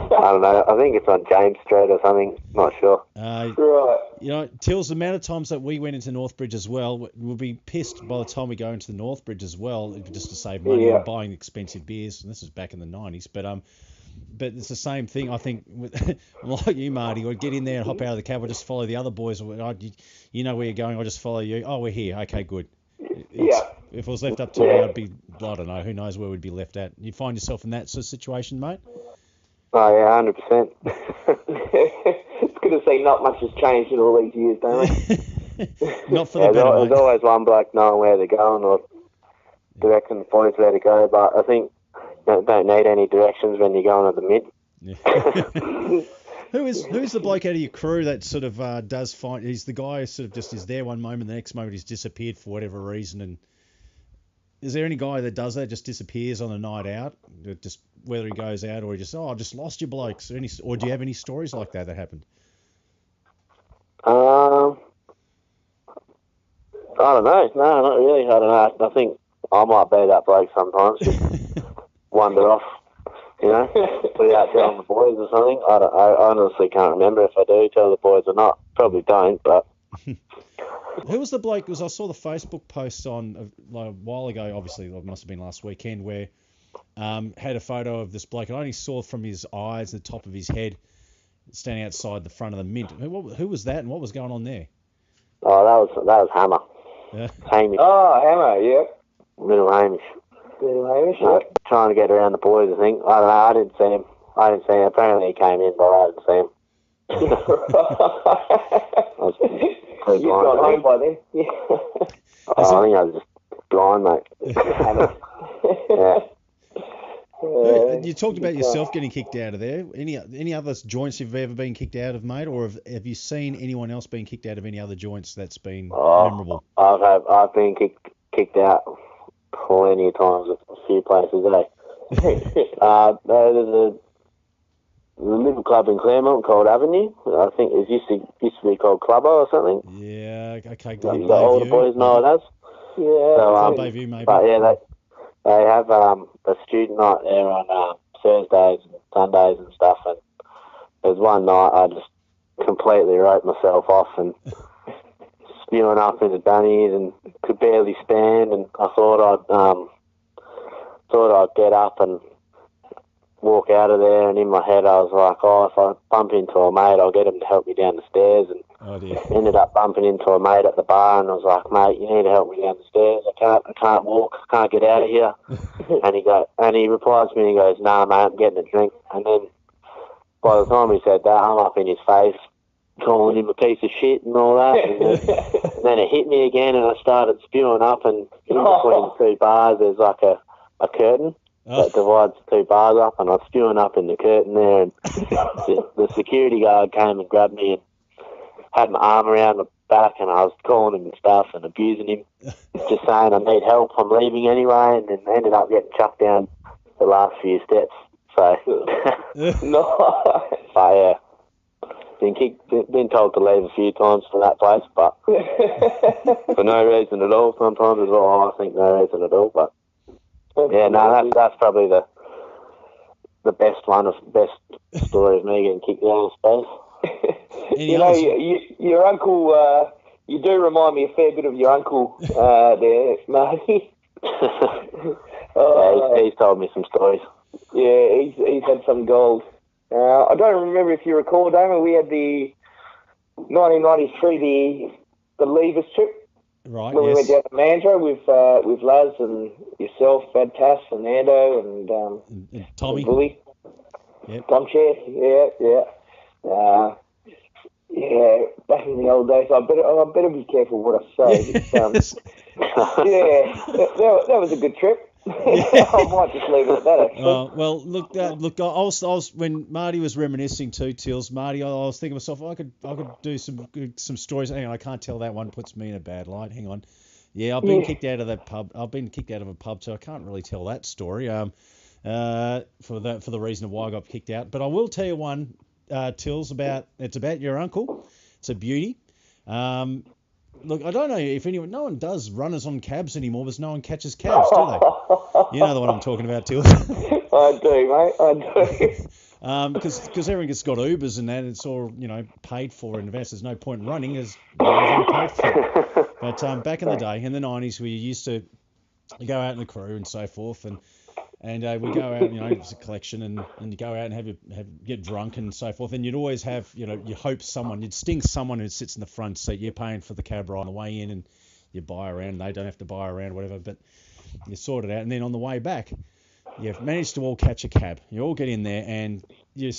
C: don't know. I think it's on James Street or something. Not sure.
B: Right.
A: Tills, the amount of times that we went into Northbridge as well, we'll be pissed by the time we go into the Northbridge as well, just to save money on buying expensive beers. And this is back in the 90s, but it's the same thing. I think, like you, Marty, we'd get in there and hop out of the cab, or just follow the other boys. You know where you're going. I'll just follow you. Oh, we're here. Okay, good. If it was left up to me, I'd be, I don't know, who knows where we'd be left at. You find yourself in that sort of situation, mate?
C: Oh yeah, 100%.
B: It's good to see not much has changed in all these years, don't it?
A: Not for the better, mate.
C: There's always one bloke knowing where they're going or directing the boys where to go, but I think you don't need any directions when you're going at the mid.
A: Yeah. Who's the bloke out of your crew that sort of does find? He's the guy who sort of just is there one moment, the next moment he's disappeared for whatever reason. And is there any guy that does that, just disappears on a night out, just whether he goes out or he just I just lost you blokes? Or do you have any stories like that happened?
C: I don't know. No, not really. I don't know. I think I might be that bloke sometimes. Just wander off. Without telling the boys or something. I honestly can't remember if I do tell the boys or not. Probably don't, but...
A: Who was the bloke? I saw the Facebook post on a while ago, obviously, it must have been last weekend, where had a photo of this bloke. I only saw from his eyes, the top of his head, standing outside the front of the Mint. Who was that and what was going on there?
C: Oh, that was Hammer.
A: Yeah.
C: Hamish.
B: Oh, Hammer, yeah.
C: Little Hamish.
B: Yeah.
C: Trying to get around the boys, I think. I don't know, I didn't see him. Apparently he came in, but I didn't see him.
B: You've gone home by then. Yeah.
C: I think I was just blind, mate.
A: Yeah. You talked about yourself getting kicked out of there. Any other joints you've ever been kicked out of, mate? Or have you seen anyone else being kicked out of any other joints that's been memorable?
C: I've been kicked out plenty of times at a few places, there's a little club in Claremont called Avenue. I think it used to be called Clubber or something.
A: Yeah, okay.
C: All the boys know it as.
B: Yeah.
A: So, Bayview, maybe.
C: But yeah, they have a student night there on Thursdays and Sundays and stuff. And there's one night I just completely wrote myself off and spewing up into dunnies and could barely stand. And I thought I'd get up and walk out of there, and in my head I was like, if I bump into a mate, I'll get him to help me down the stairs. And ended up bumping into a mate at the bar, and I was like, mate, you need to help me down the stairs. I can't walk, I can't get out of here. and he replies to me and he goes, nah, mate, I'm getting a drink. And then by the time he said that, I'm up in his face, calling him a piece of shit and all that. And then it hit me again, and I started spewing up, and in between the two bars there's like a curtain that divides the two bars up, and I was spewing up in the curtain there, and the security guard came and grabbed me and had my arm around my back, and I was calling him and stuff and abusing him, just saying I need help, I'm leaving anyway, and then ended up getting chucked down the last few steps. So,
B: no.
C: But yeah, been told to leave a few times for that place, but for no reason at all. Sometimes as well, I think no reason at all, but yeah, no, that's probably the best story of me getting kicked out of space.
B: Your uncle, you do remind me a fair bit of your uncle there, Marty.
C: He's told me some stories.
B: Yeah, he's had some gold. I don't remember if you recall, Damon, we had the 1993, the Leavers trip.
A: Right,
B: when we went down to Mandurah with Laz and yourself, Bad Tass and Ando and
A: Tommy.
B: Bully.
A: Yep.
B: Tom Chair, yeah. Back in the old days, I better be careful what I say.
A: Yes.
B: That was a good trip. I might just leave it at that, actually.
A: Well, look. I was when Marty was reminiscing too, Tills. Marty, I was thinking to myself, I could do some stories. Hang on, I can't tell that one. Puts me in a bad light. Hang on. Yeah, I've been kicked out of that pub. I've been kicked out of a pub, so I can't really tell that story. For the reason of why I got kicked out. But I will tell you one, Tills, about your uncle. It's a beauty. Look, I don't know if no one does runners on cabs anymore, because no one catches cabs, do they? You know the one I'm talking about, Tills.
B: I do, mate. I do.
A: Because everyone got Ubers and that, it's all paid for in advance. There's no point in running as everything paid for. But back in the day, in the 90s, we used to go out in the crew and so forth, and we go out, it's a collection, and you go out and get drunk and so forth, and you'd always have, you hope you'd sting someone who sits in the front seat. You're paying for the cab ride on the way in, and you buy around. They don't have to buy around, whatever, but you sort it out. And then on the way back, you've managed to all catch a cab. You all get in there, and you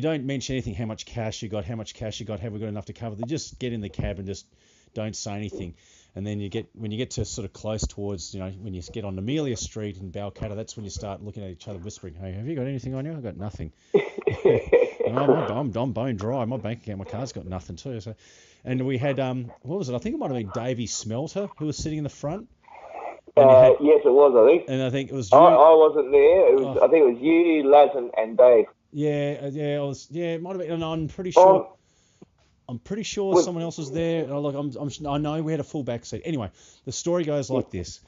A: don't mention anything, how much cash you got, have we got enough to cover? They just get in the cab and just don't say anything. And then when you get to sort of close towards, when you get on Amelia Street in Balcatta, that's when you start looking at each other whispering, hey, have you got anything on you? I've got nothing. I'm bone dry. My bank account, my car's got nothing too. So, and we had, what was it? I think it might have been Davey Smelter who was sitting in the front.
B: Yes, it was, I think.
A: And I think it was you.
B: I wasn't there. I think it was you, Laz, and Dave.
A: It might have been, and I'm pretty sure. I'm pretty sure someone else was there. I know we had a full back seat. Anyway, the story goes like this.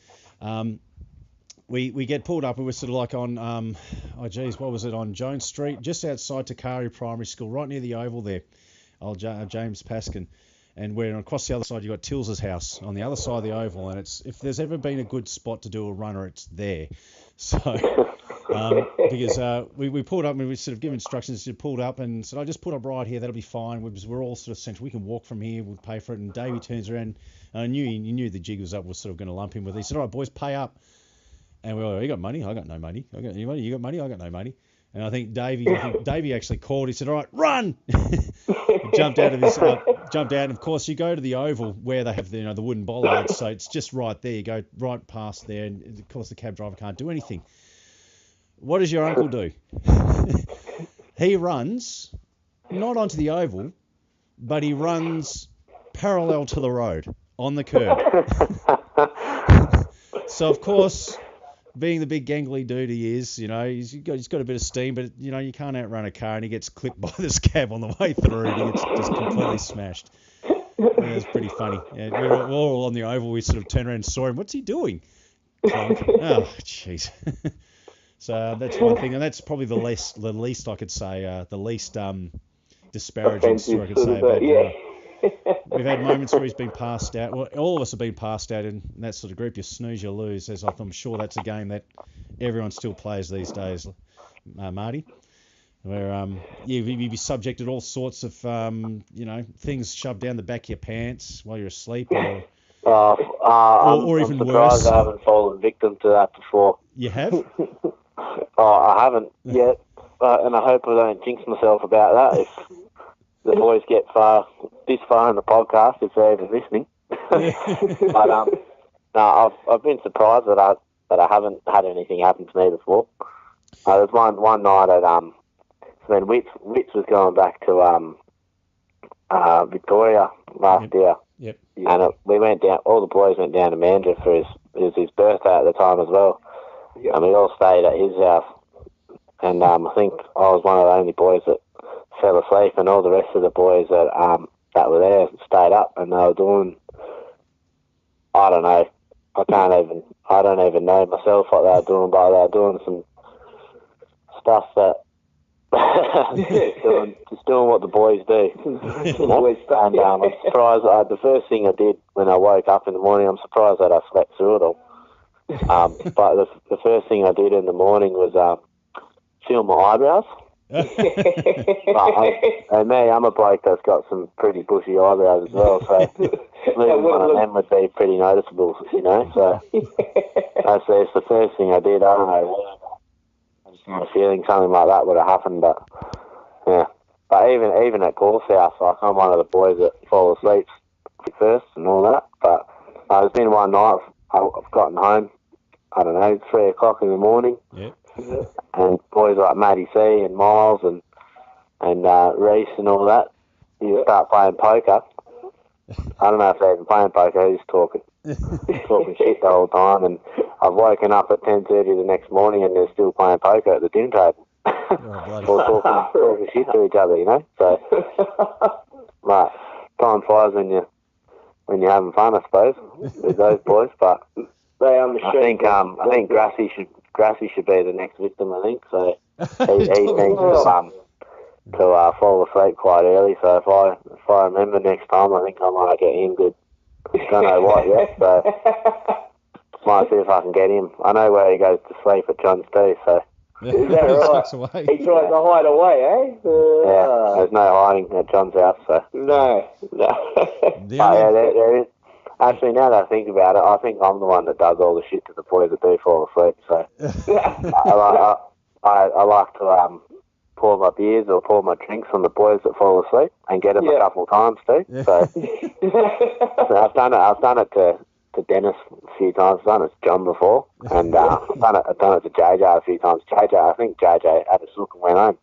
A: We get pulled up and we're sort of like on, what was it, on Jones Street, just outside Takari Primary School, right near the Oval there, old James Paskin. And we're across the other side, you've got Tills's house on the other side of the Oval. And if there's ever been a good spot to do a runner, it's there. So, because we pulled up and we sort of give instructions, we pulled up and said, I just put up right here, that'll be fine. We're all sort of central. We can walk from here, we'll pay for it. And Davey turns around, and I knew the jig was up, was sort of going to lump him with. He said, all right, boys, pay up. And we were, you got money? I got no money. I got any money? You got money? I got no money. And I think Davey actually called. He said, all right, run! He jumped out, and of course you go to the Oval where they have the wooden bollards, so it's just right there. You go right past there, and of course the cab driver can't do anything. What does your uncle do? He runs not onto the Oval, but he runs parallel to the road on the curb. So of course, being the big gangly dude he is, he's got a bit of steam, but you can't outrun a car, and he gets clipped by this cab on the way through, and he gets just completely smashed. Yeah, it's pretty funny. Yeah, we're all on the Oval. We sort of turned around and saw him. What's he doing? Clunk. Oh, jeez. So that's one thing, and that's probably the least I could say, the least disparaging story I could say about.
B: Yeah.
A: We've had moments where he's been passed out. Well, all of us have been passed out in that sort of group. You snooze, you lose. As I'm sure that's a game that everyone still plays these days, Marty. Where you'd be subjected to all sorts of things shoved down the back of your pants while you're asleep, or even worse.
C: I haven't fallen victim to that before.
A: You have?
C: I haven't yet, and I hope I don't jinx myself about that. If the boys get this far in the podcast, if they're even listening. But no, I've been surprised that I haven't had anything happen to me before. There was one night at when Wits was going back to Victoria last year.
A: Yep.
C: And we went down. All the boys went down to Mandurah for his birthday at the time as well. Yep. And we all stayed at his house. And I think I was one of the only boys that fell asleep, and all the rest of the boys that were there stayed up, and they were doing, I don't know, I don't even know myself what they were doing, but they were doing some stuff that just doing what the boys do. And I'm surprised. The first thing I did when I woke up in the morning, I'm surprised that I slept through it all. But the first thing I did in the morning was feel my eyebrows. And me, I'm a bloke that's got some pretty bushy eyebrows as well, so losing one of them would be pretty noticeable, so that's the first thing I did. I don't know, I just had a feeling something like that would have happened, but yeah. But even at Gorse House, I'm one of the boys that fall asleep first and all that, but there's been one night I've gotten home, I don't know, 3 o'clock in the morning.
A: Yeah.
C: And boys like Matty C and Miles and Reese and all that, you start playing poker. I don't know if they're even playing poker, he's talking shit the whole time. And I've woken up at 10:30 the next morning and they're still playing poker at the dinner table. Or talking shit to each other, So, like, time flies when you're having fun, I suppose, with those boys. But I think Grassy should be the next victim, I think. So he seems to fall asleep quite early. So if I remember next time, I think I might get him good. Don't know what yet, so might see if I can get him. I know where he goes to sleep at John's too. So
B: is that right? He tries to hide away, eh?
C: Yeah, there's no hiding at John's house. So
B: no.
C: There is. Actually, now that I think about it, I think I'm the one that does all the shit to the boys that do fall asleep. So I like to pour my beers or pour my drinks on the boys that fall asleep and get them a couple of times too.
A: Yeah.
C: So I've done it to Dennis a few times. I've done it to John before, and I've done it to JJ a few times. I think JJ had a sook and went home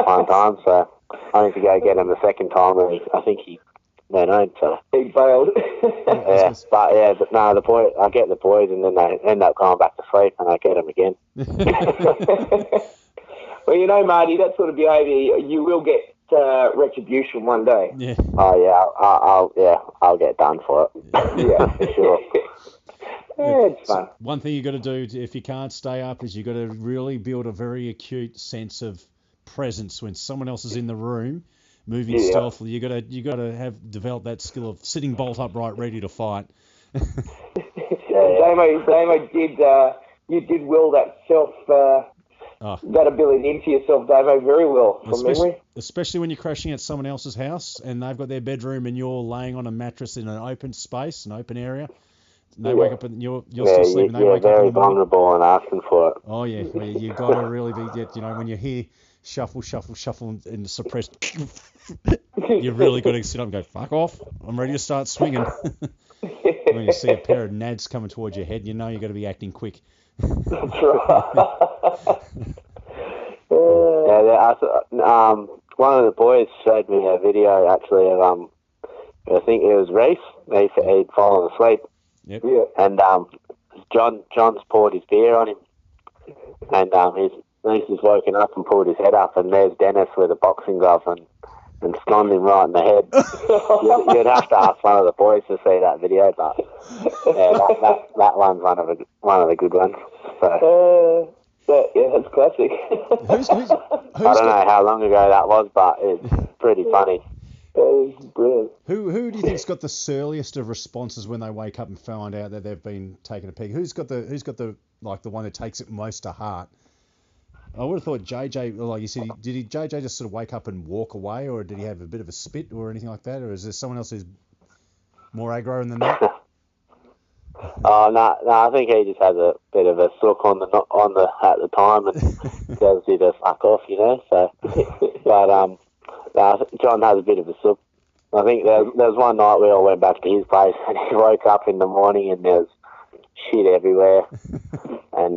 C: one time, so I need to go get him the second time, and I think he went home. So
B: he bailed.
C: but no, I get the boys, and then they end up going back to sleep, and I get them again.
B: Well, you know, Marty, that sort of behaviour, you will get retribution one day.
A: Yeah.
C: Oh yeah, I'll get done for it. Yeah, for sure.
B: Yeah, it's fun.
A: One thing you got to do if you can't stay up is you got to really build a very acute sense of presence when someone else is in the room, moving stealthily. You got to have developed that skill of sitting bolt upright, ready to fight.
B: Damo you did will that self. That ability into yourself, Davo, very well from memory.
A: Especially when you're crashing at someone else's house and they've got their bedroom and you're laying on a mattress in an open space, an open area. And they wake up and you're still sleeping. They wake up
C: very
A: in the morning.
C: vulnerable and asking for it.
A: Oh yeah, well, you got to really be. When you hear shuffle and suppressed, you really got to sit up and go, fuck off. I'm ready to start swinging. When you see a pair of nads coming towards your head, you know you got to be acting quick.
B: That's right.
C: One of the boys showed me a video actually of I think it was Reese. He'd fallen asleep.
A: Yep.
B: Yeah.
C: And John's poured his beer on him, and Reese has woken up and pulled his head up, and there's Dennis with a boxing glove and stunned him right in the head. You'd have to ask one of the boys to see that video, but that one's one of the good ones. So.
B: That's classic.
A: Who's
C: I don't know how long ago that was, but it's pretty funny.
B: That is brilliant.
A: Who do you think's got the surliest of responses when they wake up and find out that they've been taking a peg? Who's got the like the one that takes it most to heart? I would have thought JJ, like you said, did JJ just sort of wake up and walk away, or did he have a bit of a spit or anything like that, or is there someone else who's more aggro than that?
C: Oh no! I think he just has a bit of a sook on the at the time and tells you to fuck off, you know. So, but John has a bit of a sook. I think there was one night we all went back to his place and he woke up in the morning and there's shit everywhere, and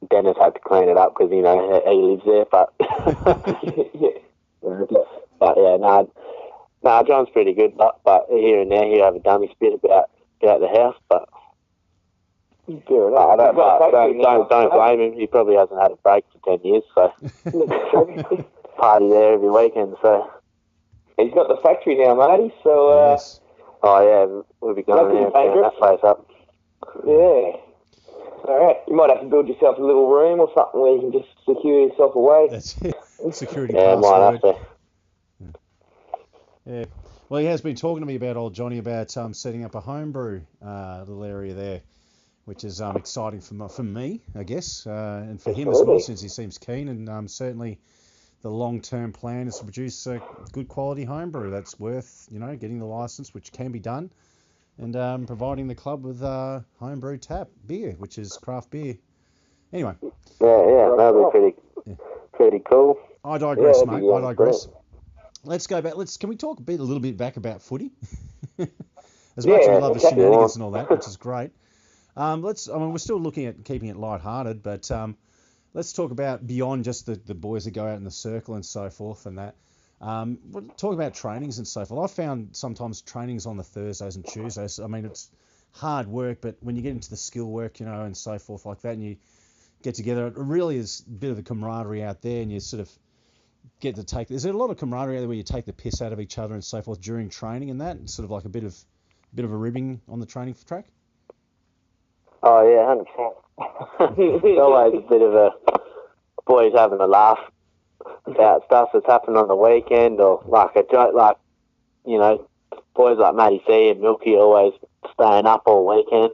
C: Dennis had to clean it up because he lives there, but No, John's pretty good, but here and there he'll have a dummy spit about the house, but don't blame him. He probably hasn't had a break for 10 years, so party there every weekend. So
B: he's got the factory now, Marty. So
A: yes.
C: Oh yeah, we'll be going there and setting that place up.
B: Yeah. All right, you might have to build yourself a little room or something where you can just secure yourself away.
A: That's it. Security
C: password. Might have to.
A: Yeah, well, he has been talking to me about old Johnny about setting up a homebrew little area there, which is exciting for me, I guess, and for him as well, since he seems keen. And certainly, the long-term plan is to produce a good quality homebrew that's worth, getting the license, which can be done, and providing the club with homebrew tap beer, which is craft beer. Anyway.
C: Yeah, that'll be pretty cool.
A: I digress, mate. I digress. Let's go back. Can we talk a little bit back about footy? As much as we love the shenanigans and all that, which is great. We're still looking at keeping it lighthearted, but let's talk about beyond just the boys that go out in the circle and so forth and that. We'll talk about trainings and so forth. I found sometimes trainings on the Thursdays and Tuesdays. I mean, it's hard work, but when you get into the skill work, and so forth like that, and you get together, it really is a bit of a camaraderie out there, and you sort of get to take. Is there a lot of camaraderie out there where you take the piss out of each other and so forth during training and that, sort of like a bit of a ribbing on the training track?
C: Oh yeah, 100%. It's always a bit of a boys having a laugh about stuff that's happened on the weekend, or like a joke, like boys like Matty C and Milky always staying up all weekend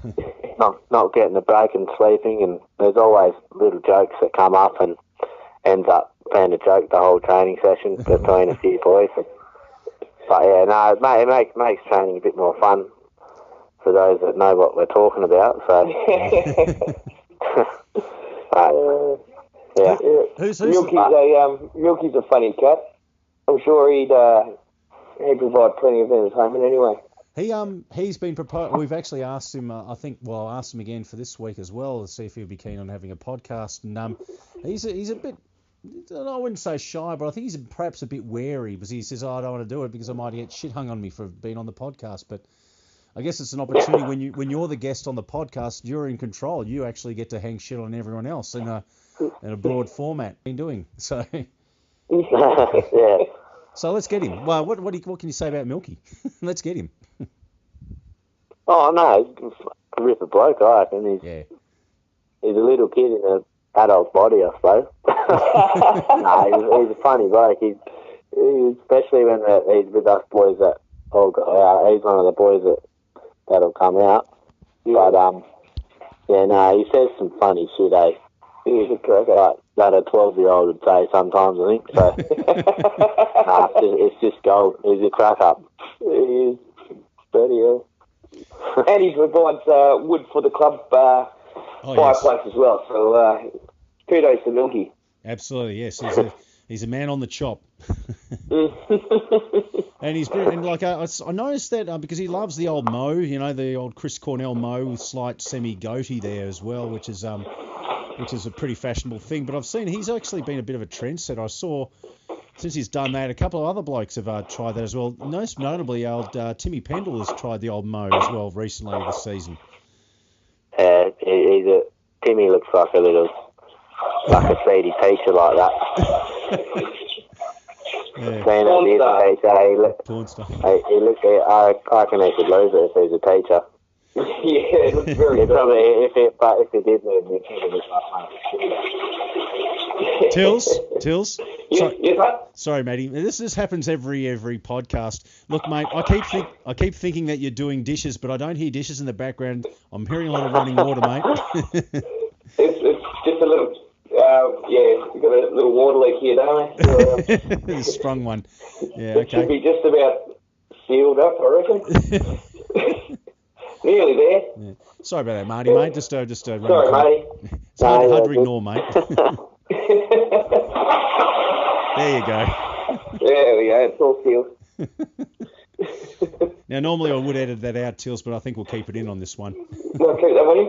C: and not getting a break and sleeping, and there's always little jokes that come up and ends up being a joke the whole training session between a few boys. But yeah, no, it makes training a bit more fun for those that know what we're talking about. So Yeah.
A: Who's
B: Milky's a funny cat. I'm sure he'd provide plenty of entertainment anyway.
A: He's been proposed. We've actually asked him. I asked him again for this week as well to see if he'd be keen on having a podcast. And he's a bit. I wouldn't say shy, but I think he's perhaps a bit wary because he says, I don't want to do it because I might get shit hung on me for being on the podcast. But I guess it's an opportunity when you're the guest on the podcast, you're in control. You actually get to hang shit on everyone else in a broad format. Been doing so.
C: Yeah.
A: So let's get him. Well, what can you say about Milky? Let's get him.
C: Oh no, he's a ripper bloke. I reckon he's a little kid in an adult body, I suppose. No, he's a funny bloke. He's especially when he's with us boys that he's one of the boys that'll come out. But he says some funny shit. He's a cracker, like that a 12-year-old would say sometimes, I think. So it's just gold. He's a crack up.
B: He is bloody hell. And he provides wood for the club fireplace as well. So kudos to Milky.
A: Absolutely, yes. He's a man on the chop. And he's been, and like I noticed that because he loves the old mow, the old Chris Cornell mow with slight semi-goatee there as well, which is a pretty fashionable thing. But I've seen he's actually been a bit of a trendsetter. I saw since he's done that, a couple of other blokes have tried that as well. Most notably, old Timmy Pendle has tried the old mow as well recently this season.
C: Timmy looks like a seedy teacher like that.
A: Yeah.
C: Porn star. I reckon he could lose it if he's a teacher.
B: Yeah, it looks very good.
C: Probably if he did lose it, it would
A: Tills.
B: Yes, mate.
A: Sorry, matey. This happens every podcast. Look, mate, I keep thinking that you're doing dishes, but I don't hear dishes in the background. I'm hearing a lot of running water, mate.
B: It's just a little. We've got a little water leak here, don't we?
A: A sprung one. Yeah, okay.
B: Should be just about sealed up, I reckon. Nearly there.
A: Yeah. Sorry about that, Marty, mate. Just
B: sorry, Marty.
A: It's hard to ignore, mate. There you go.
B: There we go. It's all sealed.
A: Now, normally I would edit that out, Tills, but I think we'll keep it in on this one.
B: No, keep that one in?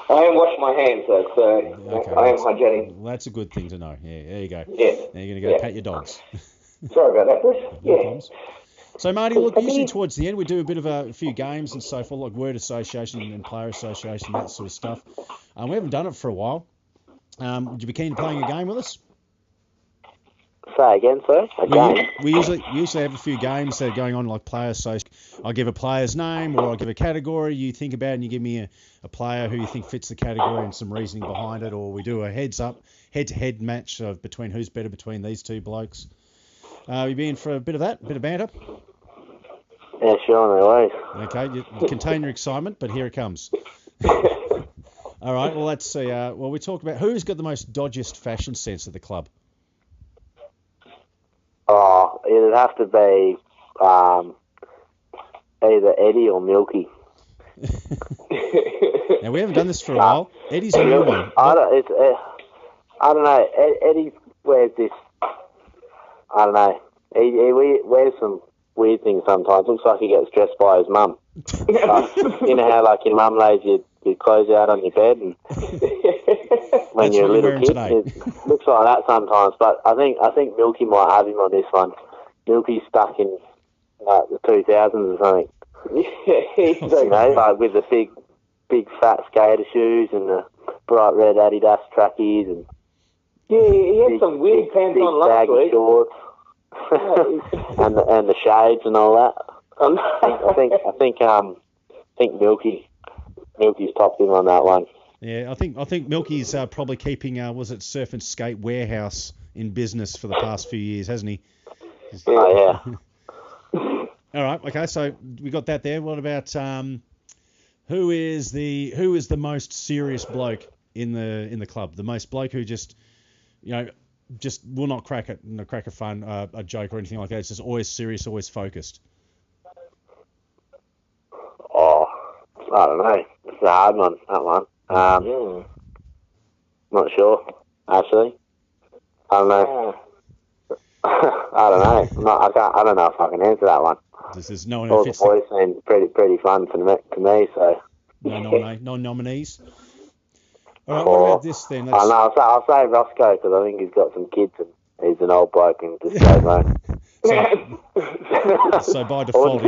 B: I am washing my hands, though, so okay, I am hygienic.
A: Well, that's a good thing to know. Yeah, there you go.
B: Yeah.
A: Now you're going to go pat your dogs.
B: Sorry about that, Chris.
A: No problems. So, Marty, look, usually towards the end we do a bit of a few games and so forth, like word association and player association, that sort of stuff. We haven't done it for a while. Would you be keen to playing a game with us?
C: Say again, sir?
A: We usually have a few games that are going on, like player association. I'll give a player's name or I'll give a category you think about, and you give me a player who you think fits the category and some reasoning behind it, or we do a head-to-head match between who's better between these two blokes. You be in for a bit of that, a bit of banter?
C: Yeah, sure, no worries.
A: Okay, you contain your excitement, but here it comes. All right, well, let's see. We talked about who's got the most dodgiest fashion sense at the club.
C: Oh, it'd have to be either Eddie or Milky.
A: Now, we haven't done this for a while. Eddie's a new one.
C: I don't know. Eddie wears this. I don't know. He wears some weird things sometimes. Looks like he gets dressed by his mum. You know how like your mum lays your clothes out on your bed, and when you're a little kid, it looks like that sometimes. But I think Milky might have him on this one. Milky's stuck in the 2000s or something. Like with the big fat skater shoes and the bright red Adidas trackies and
B: he had some weird pants on last week.
C: Shorts. and the shades and all that. I think Milky's topped him on that one.
A: Yeah, I think Milky's probably keeping was it Surf and Skate Warehouse in business for the past few years, hasn't he?
C: Oh yeah.
A: All right. Okay. So we got that there. What about who is the most serious bloke in the club? The most bloke who just will not crack a fun a joke or anything like that. It's just always serious, always focused.
C: Oh, I don't know. It's a hard one, that one. Not sure, actually. I don't know. I don't know. I don't know if I can answer that one.
A: There's no one
C: All
A: who
C: the
A: fits
C: boys seem pretty fun to me. So
A: no nominees. All right, what about this then?
C: I'll say Roscoe because I think he's got some kids and he's an old bloke and just don't know.
A: So by default,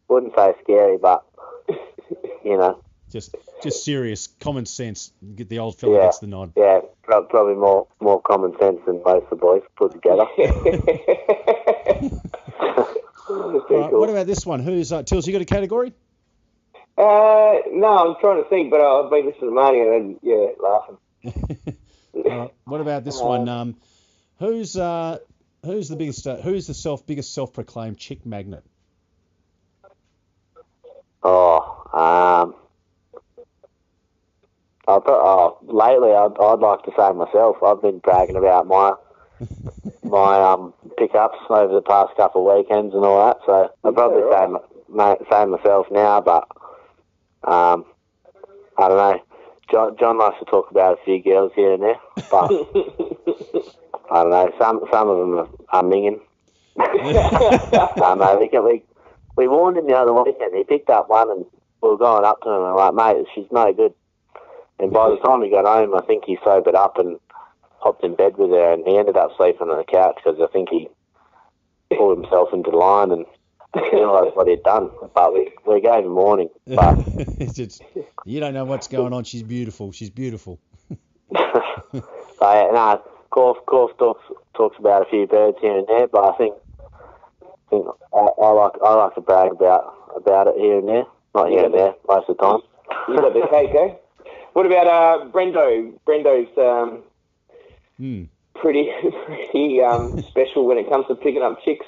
C: wouldn't say scary, but you know,
A: just serious common sense. Get the old fella gets the nod.
C: Yeah, probably more common sense than most of the boys put together.
A: All right, what about this one? Who's Tills? You got a category?
B: No, I'm trying to think, but I've been listening to Marty and laughing.
A: All right, what about this one? Who's the biggest? Who's the biggest self-proclaimed chick magnet?
C: Lately I'd like to say myself. I've been bragging about my pickups over the past couple of weekends and all that. So I'd probably say myself now, but I don't know. John likes to talk about a few girls here and there, but I don't know. Some of them are minging. We warned him the other weekend. He picked up one and we were going up to him and like, mate, she's no good. And by the time he got home, I think he sobered up and hopped in bed with her, and he ended up sleeping on the couch because I think he pulled himself into line and realised what he'd done. But we gave him warning. But
A: you don't know what's going on. She's beautiful. She's beautiful.
C: Corf talks about a few birds here and there, but I think I like to brag about it here and there. Not here and there, most of the time.
B: You got the cake, eh? What about Brendo? Brendo's pretty special when it comes to picking up chicks.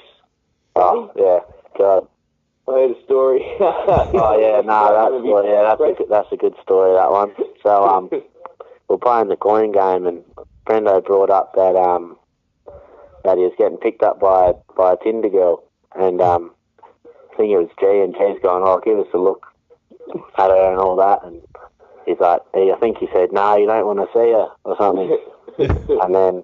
C: Oh yeah, God.
B: I heard a story.
C: That's a good story, that one. So we're playing the coin game, and Brendo brought up that he was getting picked up by a Tinder girl, and I think it was G, and G's going, "Oh, give us a look at her and all that," and he's like, I think he said, "No, you don't want to see her," or something. And then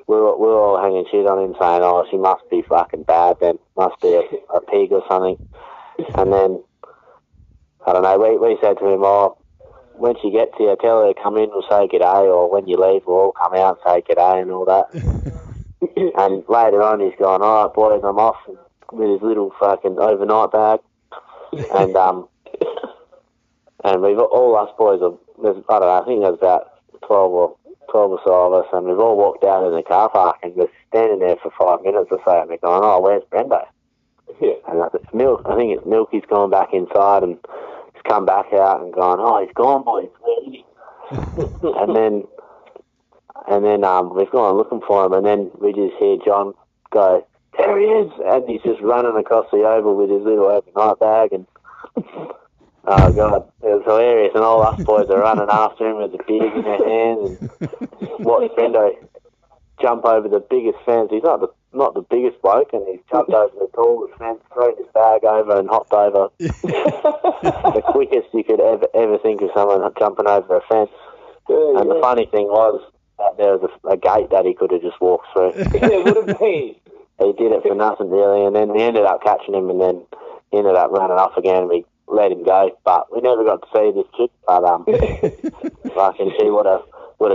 C: we were all hanging shit on him saying, "Oh, she must be fucking bad then. Must be a pig or something." And then, I don't know, we said to him, "Oh, when she gets here, tell her to come in, we'll say g'day, or when you leave, we'll all come out and say g'day," and all that. And later on, he's gone, "All right, boys, I'm off," with his little fucking overnight bag. And we've all us boys, I don't know, I think there's about 12 or so of us, and we've all walked out in the car park, and we're standing there for 5 minutes or so, and we're going, "Oh, where's Brendo?"
B: Yeah.
C: And I think it's Milky's gone back inside, and he's come back out and gone, "Oh, he's gone, boys, where is he?" and then we've gone looking for him, and then we just hear John go, "There he is!" And he's just running across the oval with his little overnight bag, and oh God, it was hilarious, and all us boys are running after him with the beers in their hands, and watch Brendo jump over the biggest fence. He's not the biggest bloke, and he's jumped over the tallest fence, thrown his bag over, and hopped over the quickest you could ever think of someone jumping over a fence. And the funny thing was that there was a gate that he could have just walked through.
B: It would have been.
C: He did it for nothing really, and then we ended up catching him, and then he ended up running off again, and we let him go, but we never got to see this chick. But fucking she would have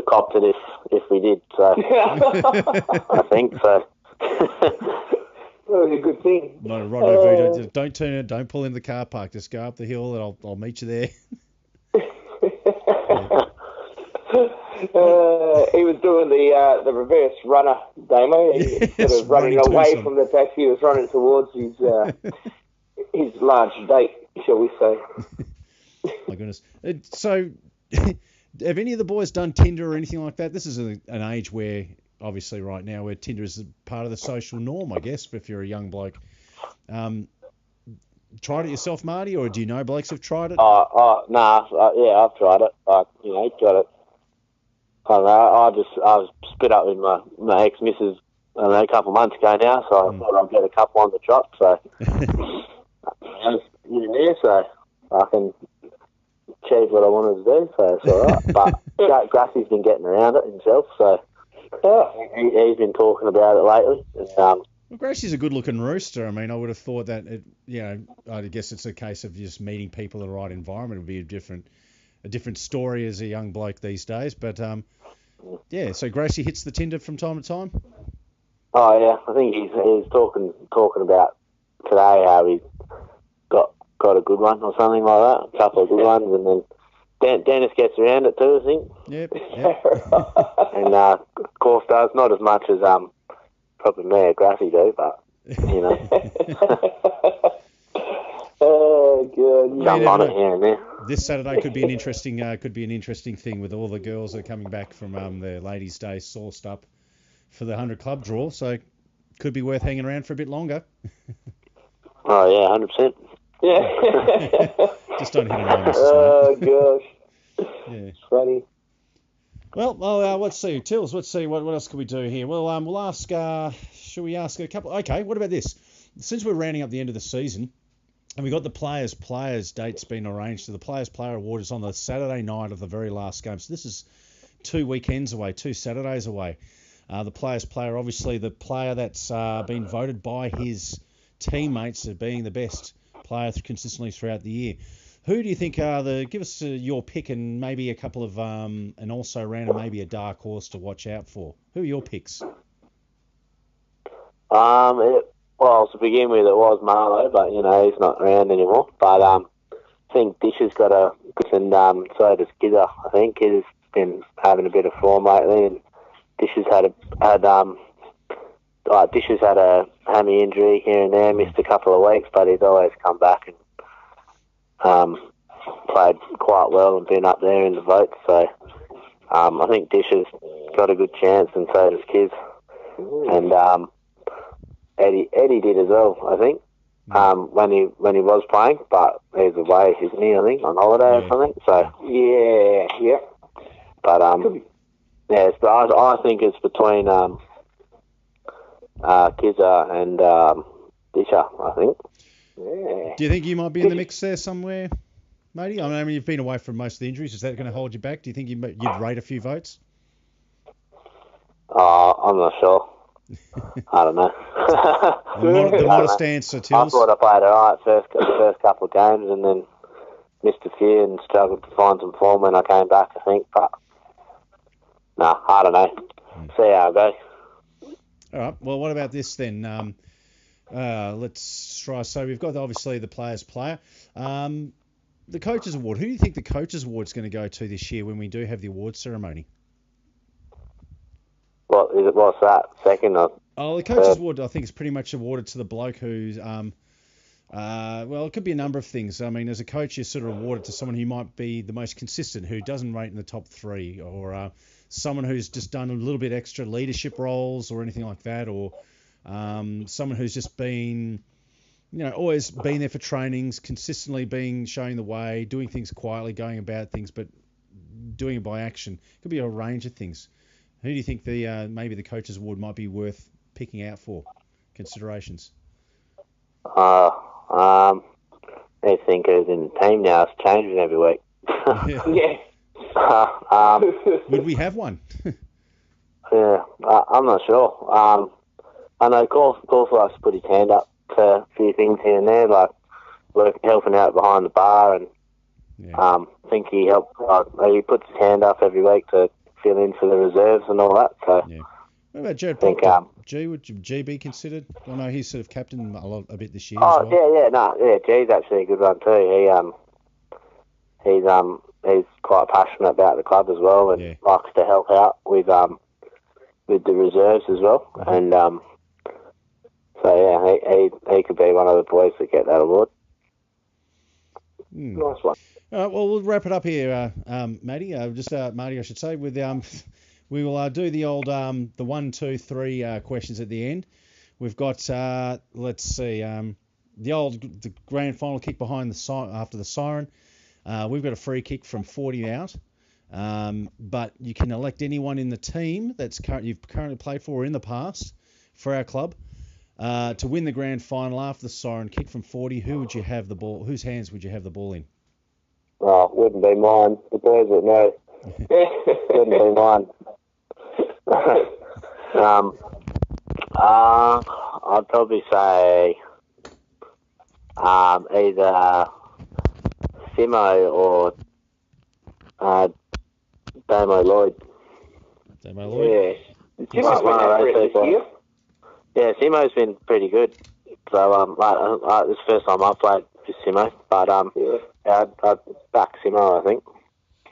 C: copped it if we did. So I think so.
B: That was a good thing.
A: No, right, don't turn it. Don't pull in the car park. Just go up the hill, and I'll meet you there.
B: He was doing the reverse runner, Damo. Instead of running away from the taxi, he was running towards his large date, shall we say.
A: My goodness. So, have any of the boys done Tinder or anything like that? This is an age where, obviously right now, where Tinder is part of the social norm, I guess, if you're a young bloke. Tried it yourself, Marty, or do you know blokes have tried it?
C: Yeah, I've tried it. Got it. I don't know, I was split up with my ex-missus a couple of months ago now, so I thought I'd get a couple on the trot, so I was in there, so I can achieved what I wanted to do, so it's all right. But Grassy's been getting around it himself, so he's been talking about it lately. And,
A: well, Gracie's a good-looking rooster. I mean, I would have thought that, I guess it's a case of just meeting people in the right environment. It would be a different story as a young bloke these days. But, so Gracie hits the Tinder from time to time?
C: Oh, yeah. I think he's talking about today how he's got a good one or something like that, a couple of good ones, and then Dennis gets around it too, I think.
A: Yep.
C: And of course does, not as much as probably me or Grassy do, but you know.
B: Oh, good.
C: Jump on it here and there.
A: This Saturday could be an interesting thing with all the girls that are coming back from their Ladies' Day sauced up for the 100 Club draw, so could be worth hanging around for a bit longer.
C: Oh yeah, 100%.
B: Yeah.
A: Just don't hit a miss.
B: Oh gosh.
A: Yeah.
B: Funny.
A: Well, let's see, Tills. Let's see what else can we do here. Well, we'll ask. Should we ask a couple? Okay. What about this? Since we're rounding up the end of the season, and we got the players dates being arranged. So the Players Player Award is on the Saturday night of the very last game. So this is 2 weekends away, 2 Saturdays away. The Players Player, obviously, the player that's been voted by his teammates as being the best player consistently throughout the year. Who do you think are give us your pick and maybe a couple of and also around and maybe a dark horse to watch out for? Who are your picks?
C: Well, to begin with, it was Marlo, but he's not around anymore. But I think Dish has got a good, and so does Kidder. I think Kidder's been having a bit of form lately, and Dish has had a hammy injury here and there, missed a couple of weeks, but he's always come back and played quite well and been up there in the votes. So I think Dish has got a good chance, and so does Kiz. And Eddie did as well, I think, when he was playing, but he's away, isn't he? I think on holiday or something. So
B: yeah.
C: But I think it's between Kizza and Disher, I think.
B: Yeah.
A: Do you think you might be in the mix there somewhere, matey? I mean, you've been away from most of the injuries. Is that going to hold you back? Do you think you'd rate a few votes?
C: I'm not sure. I don't know.
A: The modest answer, Tills.
C: I thought I played all right the first couple of games and then missed a few and struggled to find some form when I came back, I think. But, no, I don't know. See how it goes.
A: All right. Well, what about this then? Let's try. So we've got, obviously, the Players Player. The Coaches Award. Who do you think the Coaches Award is going to go to this year when we do have the awards ceremony?
C: What's that? Second or
A: the Coaches Award, I think, is pretty much awarded to the bloke who's, it could be a number of things. I mean, as a coach, you're sort of awarded to someone who might be the most consistent, who doesn't rate in the top 3, or someone who's just done a little bit extra leadership roles or anything like that, or someone who's just been, always been there for trainings, consistently showing the way, doing things quietly, going about things, but doing it by action. It could be a range of things. Who do you think maybe the Coaches Award might be worth picking out for considerations?
C: I think who's in the team now. It's changing every week.
B: Yeah.
A: Would we have one?
C: Yeah, I'm not sure. I know Corf likes to put his hand up to a few things here and there, like helping out behind the bar, and I think he puts his hand up every week to fill in for the reserves and all that. So,
A: what about Jared Proctor? Would G be considered? I know he's sort of captain a bit this year. As well.
C: G's actually a good one too. He's quite passionate about the club as well, and likes to help out with the reserves as well. And he could be one of the boys that get that award.
B: Nice one.
A: All right, well, we'll wrap it up here, Matty. Marty, I should say. With we will do the old the 1, 2, 3 questions at the end. We've got let's see the grand final kick behind after the siren. We've got a free kick from 40 out, but you can elect anyone in the team you've currently played for or in the past for our club to win the grand final after the siren kick from 40. Who would you have the ball? Whose hands would you have the ball in?
C: wouldn't be mine. The boys would know. Wouldn't be mine. I'd probably say either Simo or Damo Lloyd.
A: Damo Lloyd?
B: Yeah. Simo's been accurate this year.
C: Yeah, Simo's been pretty good. So, this is the first time I've played with Simo. But, I'd back Simo, I think.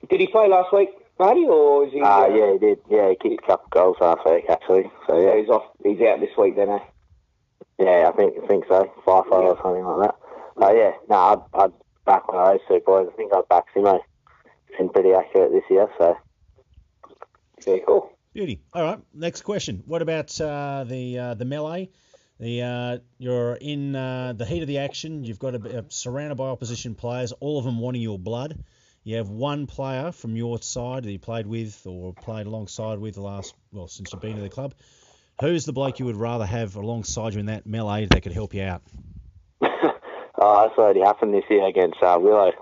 B: Did he play last week, Marty, or is he...
C: Yeah, he did. Yeah, he kicked a couple of goals last week, actually. So, yeah.
B: So he's out this week, then, eh?
C: Yeah, I think so. 5-5 or something like that. I'd back one of those two boys. I think I'd back Simo. He's been pretty accurate this year, so...
B: Very cool.
A: Beauty. All right, next question. What about the melee? You're in the heat of the action. You've got to be surrounded by opposition players, all of them wanting your blood. You have one player from your side that you played with or played alongside with since you've been to the club. Who's the bloke you would rather have alongside you in that melee that could help you out?
C: That's already happened this year against Willow.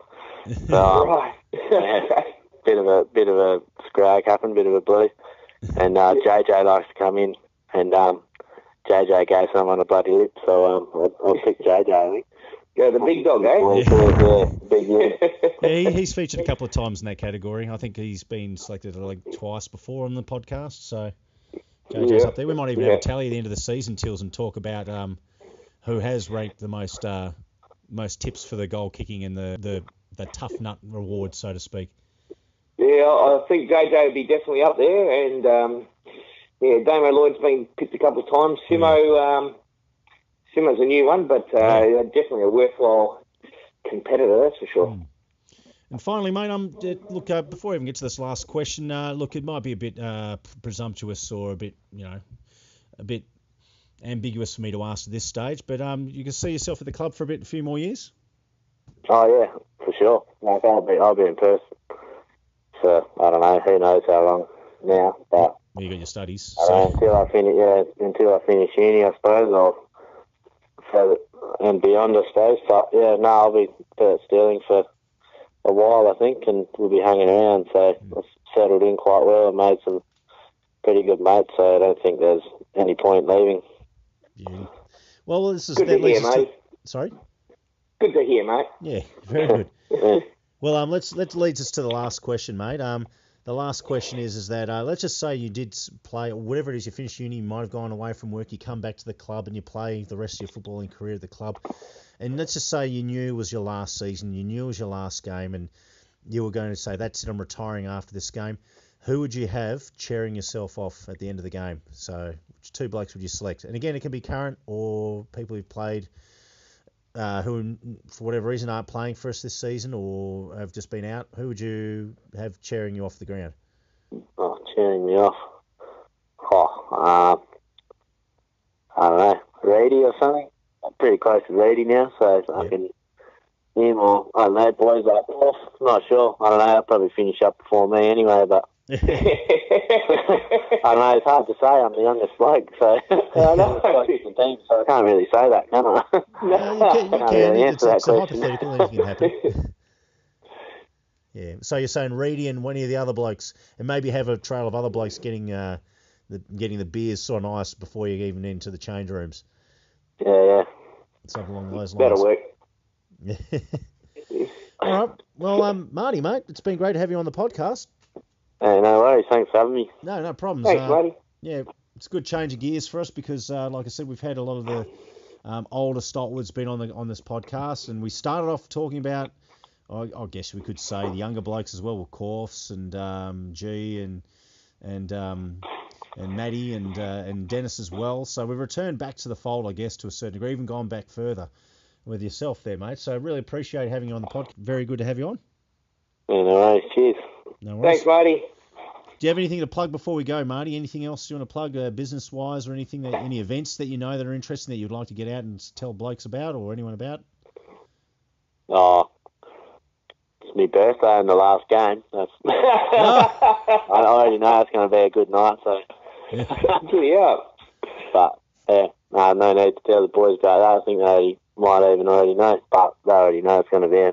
C: So,
B: Right.
C: bit of a scrag happened, bit of a blue. And JJ likes to come in, and JJ gave someone a bloody lip, so I'll pick JJ, I think.
B: Yeah, the big dog, eh?
C: Yeah, big lip.
A: Yeah, he's featured a couple of times in that category. I think he's been selected like twice before on the podcast, so JJ's up there. We might even have a tally at the end of the season, Tills, and talk about who has ranked the most tips for the goal kicking and the tough nut reward, so to speak.
B: Yeah, I think JJ would be definitely up there, and Damo Lloyd's been picked a couple of times. Simo's a new one, but definitely a worthwhile competitor, that's for sure.
A: And finally, mate, look, before we even get to this last question, look, it might be a bit presumptuous or a bit ambiguous for me to ask at this stage, but you can see yourself at the club for a few more years?
C: Oh, yeah, for sure. Like, I'll be in person. So, I don't know, who knows how long now, but...
A: Well, you got your studies.
C: Until I finish uni, I suppose, and beyond, I suppose. But, I'll be at Stirling for a while, I think, and we'll be hanging around. So, I've settled in quite well and made some pretty good mates, so I don't think there's any point leaving.
A: Yeah. Well, this is...
B: Good to hear, mate.
A: Sorry?
B: Good to hear, mate.
A: Yeah, very good.
C: Yeah.
A: Well, let's lead us to the last question, mate. The last question is that let's just say you did play, or whatever it is, you finished uni, you might have gone away from work, you come back to the club and you play the rest of your footballing career at the club. And let's just say you knew it was your last season, you knew it was your last game, and you were going to say, that's it, I'm retiring after this game. Who would you have cheering yourself off at the end of the game? So which two blokes would you select? And again, it can be current or people who've played who, for whatever reason, aren't playing for us this season or have just been out. Who would you have cheering you off the ground?
C: Oh, cheering me off. I don't know, Reedy or something. I'm pretty close to Reedy now, so I can him or, I don't know, boys like off. Not sure. I don't know, I'll probably finish up before me anyway, but I don't know, it's hard to say. I'm the youngest bloke, so I'm the youngest team, so I can't really say that, can I?
A: No, you can.
C: Really
A: It's a
C: question.
A: hypothetical. Anything can happen. So you're saying Reedy and one of the other blokes, and maybe have a trail of other blokes getting the beers sort of nice before you even enter the change rooms.
C: Yeah.
A: Something along those lines.
B: Better work.
A: All right. Well, Marty, mate, it's been great to have you on the podcast.
C: Hey, no worries. Thanks for having me.
A: No problems.
B: Thanks, Marty.
A: Yeah, it's a good change of gears for us because, like I said, we've had a lot of the older stalwarts been on this podcast, and we started off talking about, I guess we could say, the younger blokes as well, with Corfs and G and Maddie and Dennis as well. So we've returned back to the fold, I guess, to a certain degree, even gone back further with yourself there, mate. So I really appreciate having you on the podcast. Very good to have you on.
C: Yeah, no worries. Cheers.
A: No worries.
B: Thanks, Marty.
A: Do you have anything to plug before we go, Marty? Anything else you want to plug business-wise or anything, any events that you know that are interesting that you'd like to get out and tell blokes about or anyone about?
C: Oh, it's my birthday and the last game. That's I already know it's going to be a good night, so.
B: Yeah.
C: But, no need to tell the boys about that. I think they might even already know, but they already know it's going to be a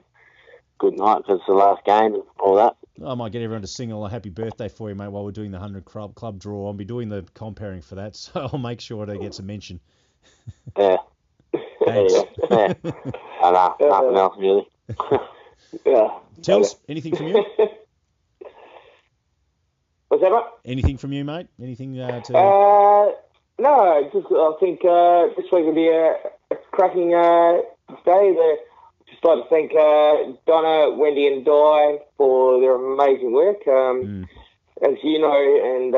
C: good night because it's the last game and all that.
A: I might get everyone to sing a happy birthday for you, mate, while we're doing the 100 club draw. I'll be doing the comparing for that, so I'll make sure it gets a mention.
C: Yeah.
A: Thanks.
C: Yeah. I know, nothing else really.
B: Yeah.
A: Tills, anything from you?
B: What's that, mate?
A: Anything from you, mate? Anything to...
B: No, just I think this week will be a cracking day. Just like to thank Donna, Wendy and Di for their amazing work. As you know, and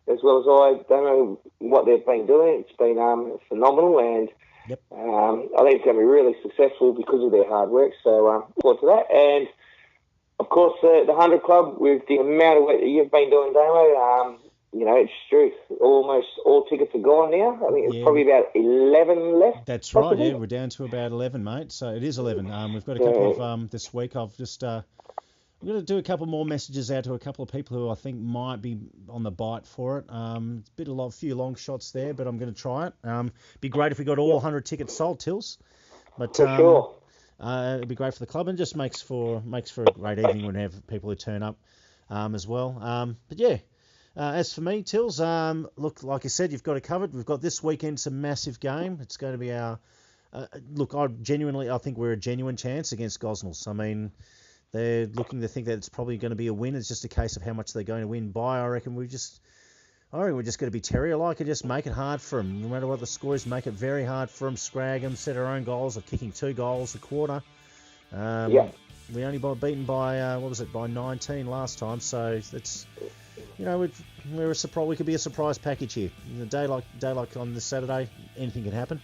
B: as well as I, don't know what they've been doing. It's been phenomenal, and
A: yep.
B: I think it's going to be really successful because of their hard work. So look forward to that. And, of course, the 100 Club, with the amount of work that you've been doing, Damo, it's true. Almost all tickets are gone now. I think it's probably about 11 left.
A: That's right, yeah. We're down to about 11, mate. So it is 11. We've got a couple of this week. I've just... I'm going to do a couple more messages out to a couple of people who I think might be on the bite for it. It's a few long shots there, but I'm going to try it. Be great if we got all 100 tickets sold, Tills. But
B: for sure.
A: It'd be great for the club and just makes for a great evening when we have people who turn up as well. But yeah. As for me, Tills, look, like I said, you've got it covered. We've got this weekend some massive game. It's going to be our... look, I think we're a genuine chance against Gosnells. I mean, they're looking to think that it's probably going to be a win. It's just a case of how much they're going to win by. I reckon we're just going to be terrier-like and just make it hard for them. No matter what the score is, make it very hard for them. Scrag them, set our own goals, or kicking 2 goals a quarter. We only got beaten by, by 19 last time, so it's... we're a surprise. We could be a surprise package here. A day like on this Saturday, anything can happen.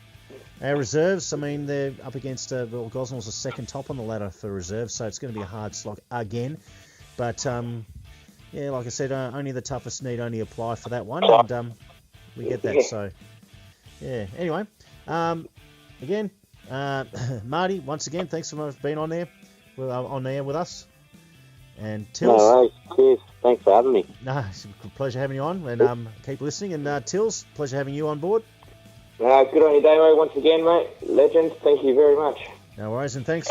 A: Our reserves, I mean, they're up against Gosnells, the second top on the ladder for reserves, so it's going to be a hard slog again. But like I said, only the toughest need only apply for that one, and we get that. So yeah. Anyway, again, Marty, once again, thanks so much for being on there with us. And Tills.
C: No worries. Cheers. Thanks for having me.
A: No, it's a pleasure having you on, and keep listening. And Tills, pleasure having you on board.
B: Good on you, Damo, once again, mate. Legend. Thank you very much.
A: No worries, and thanks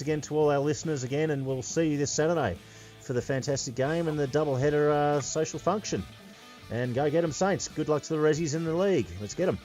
A: again to all our listeners again, and we'll see you this Saturday for the fantastic game and the double-header social function. And go get them, Saints. Good luck to the Rezzies in the league. Let's get them.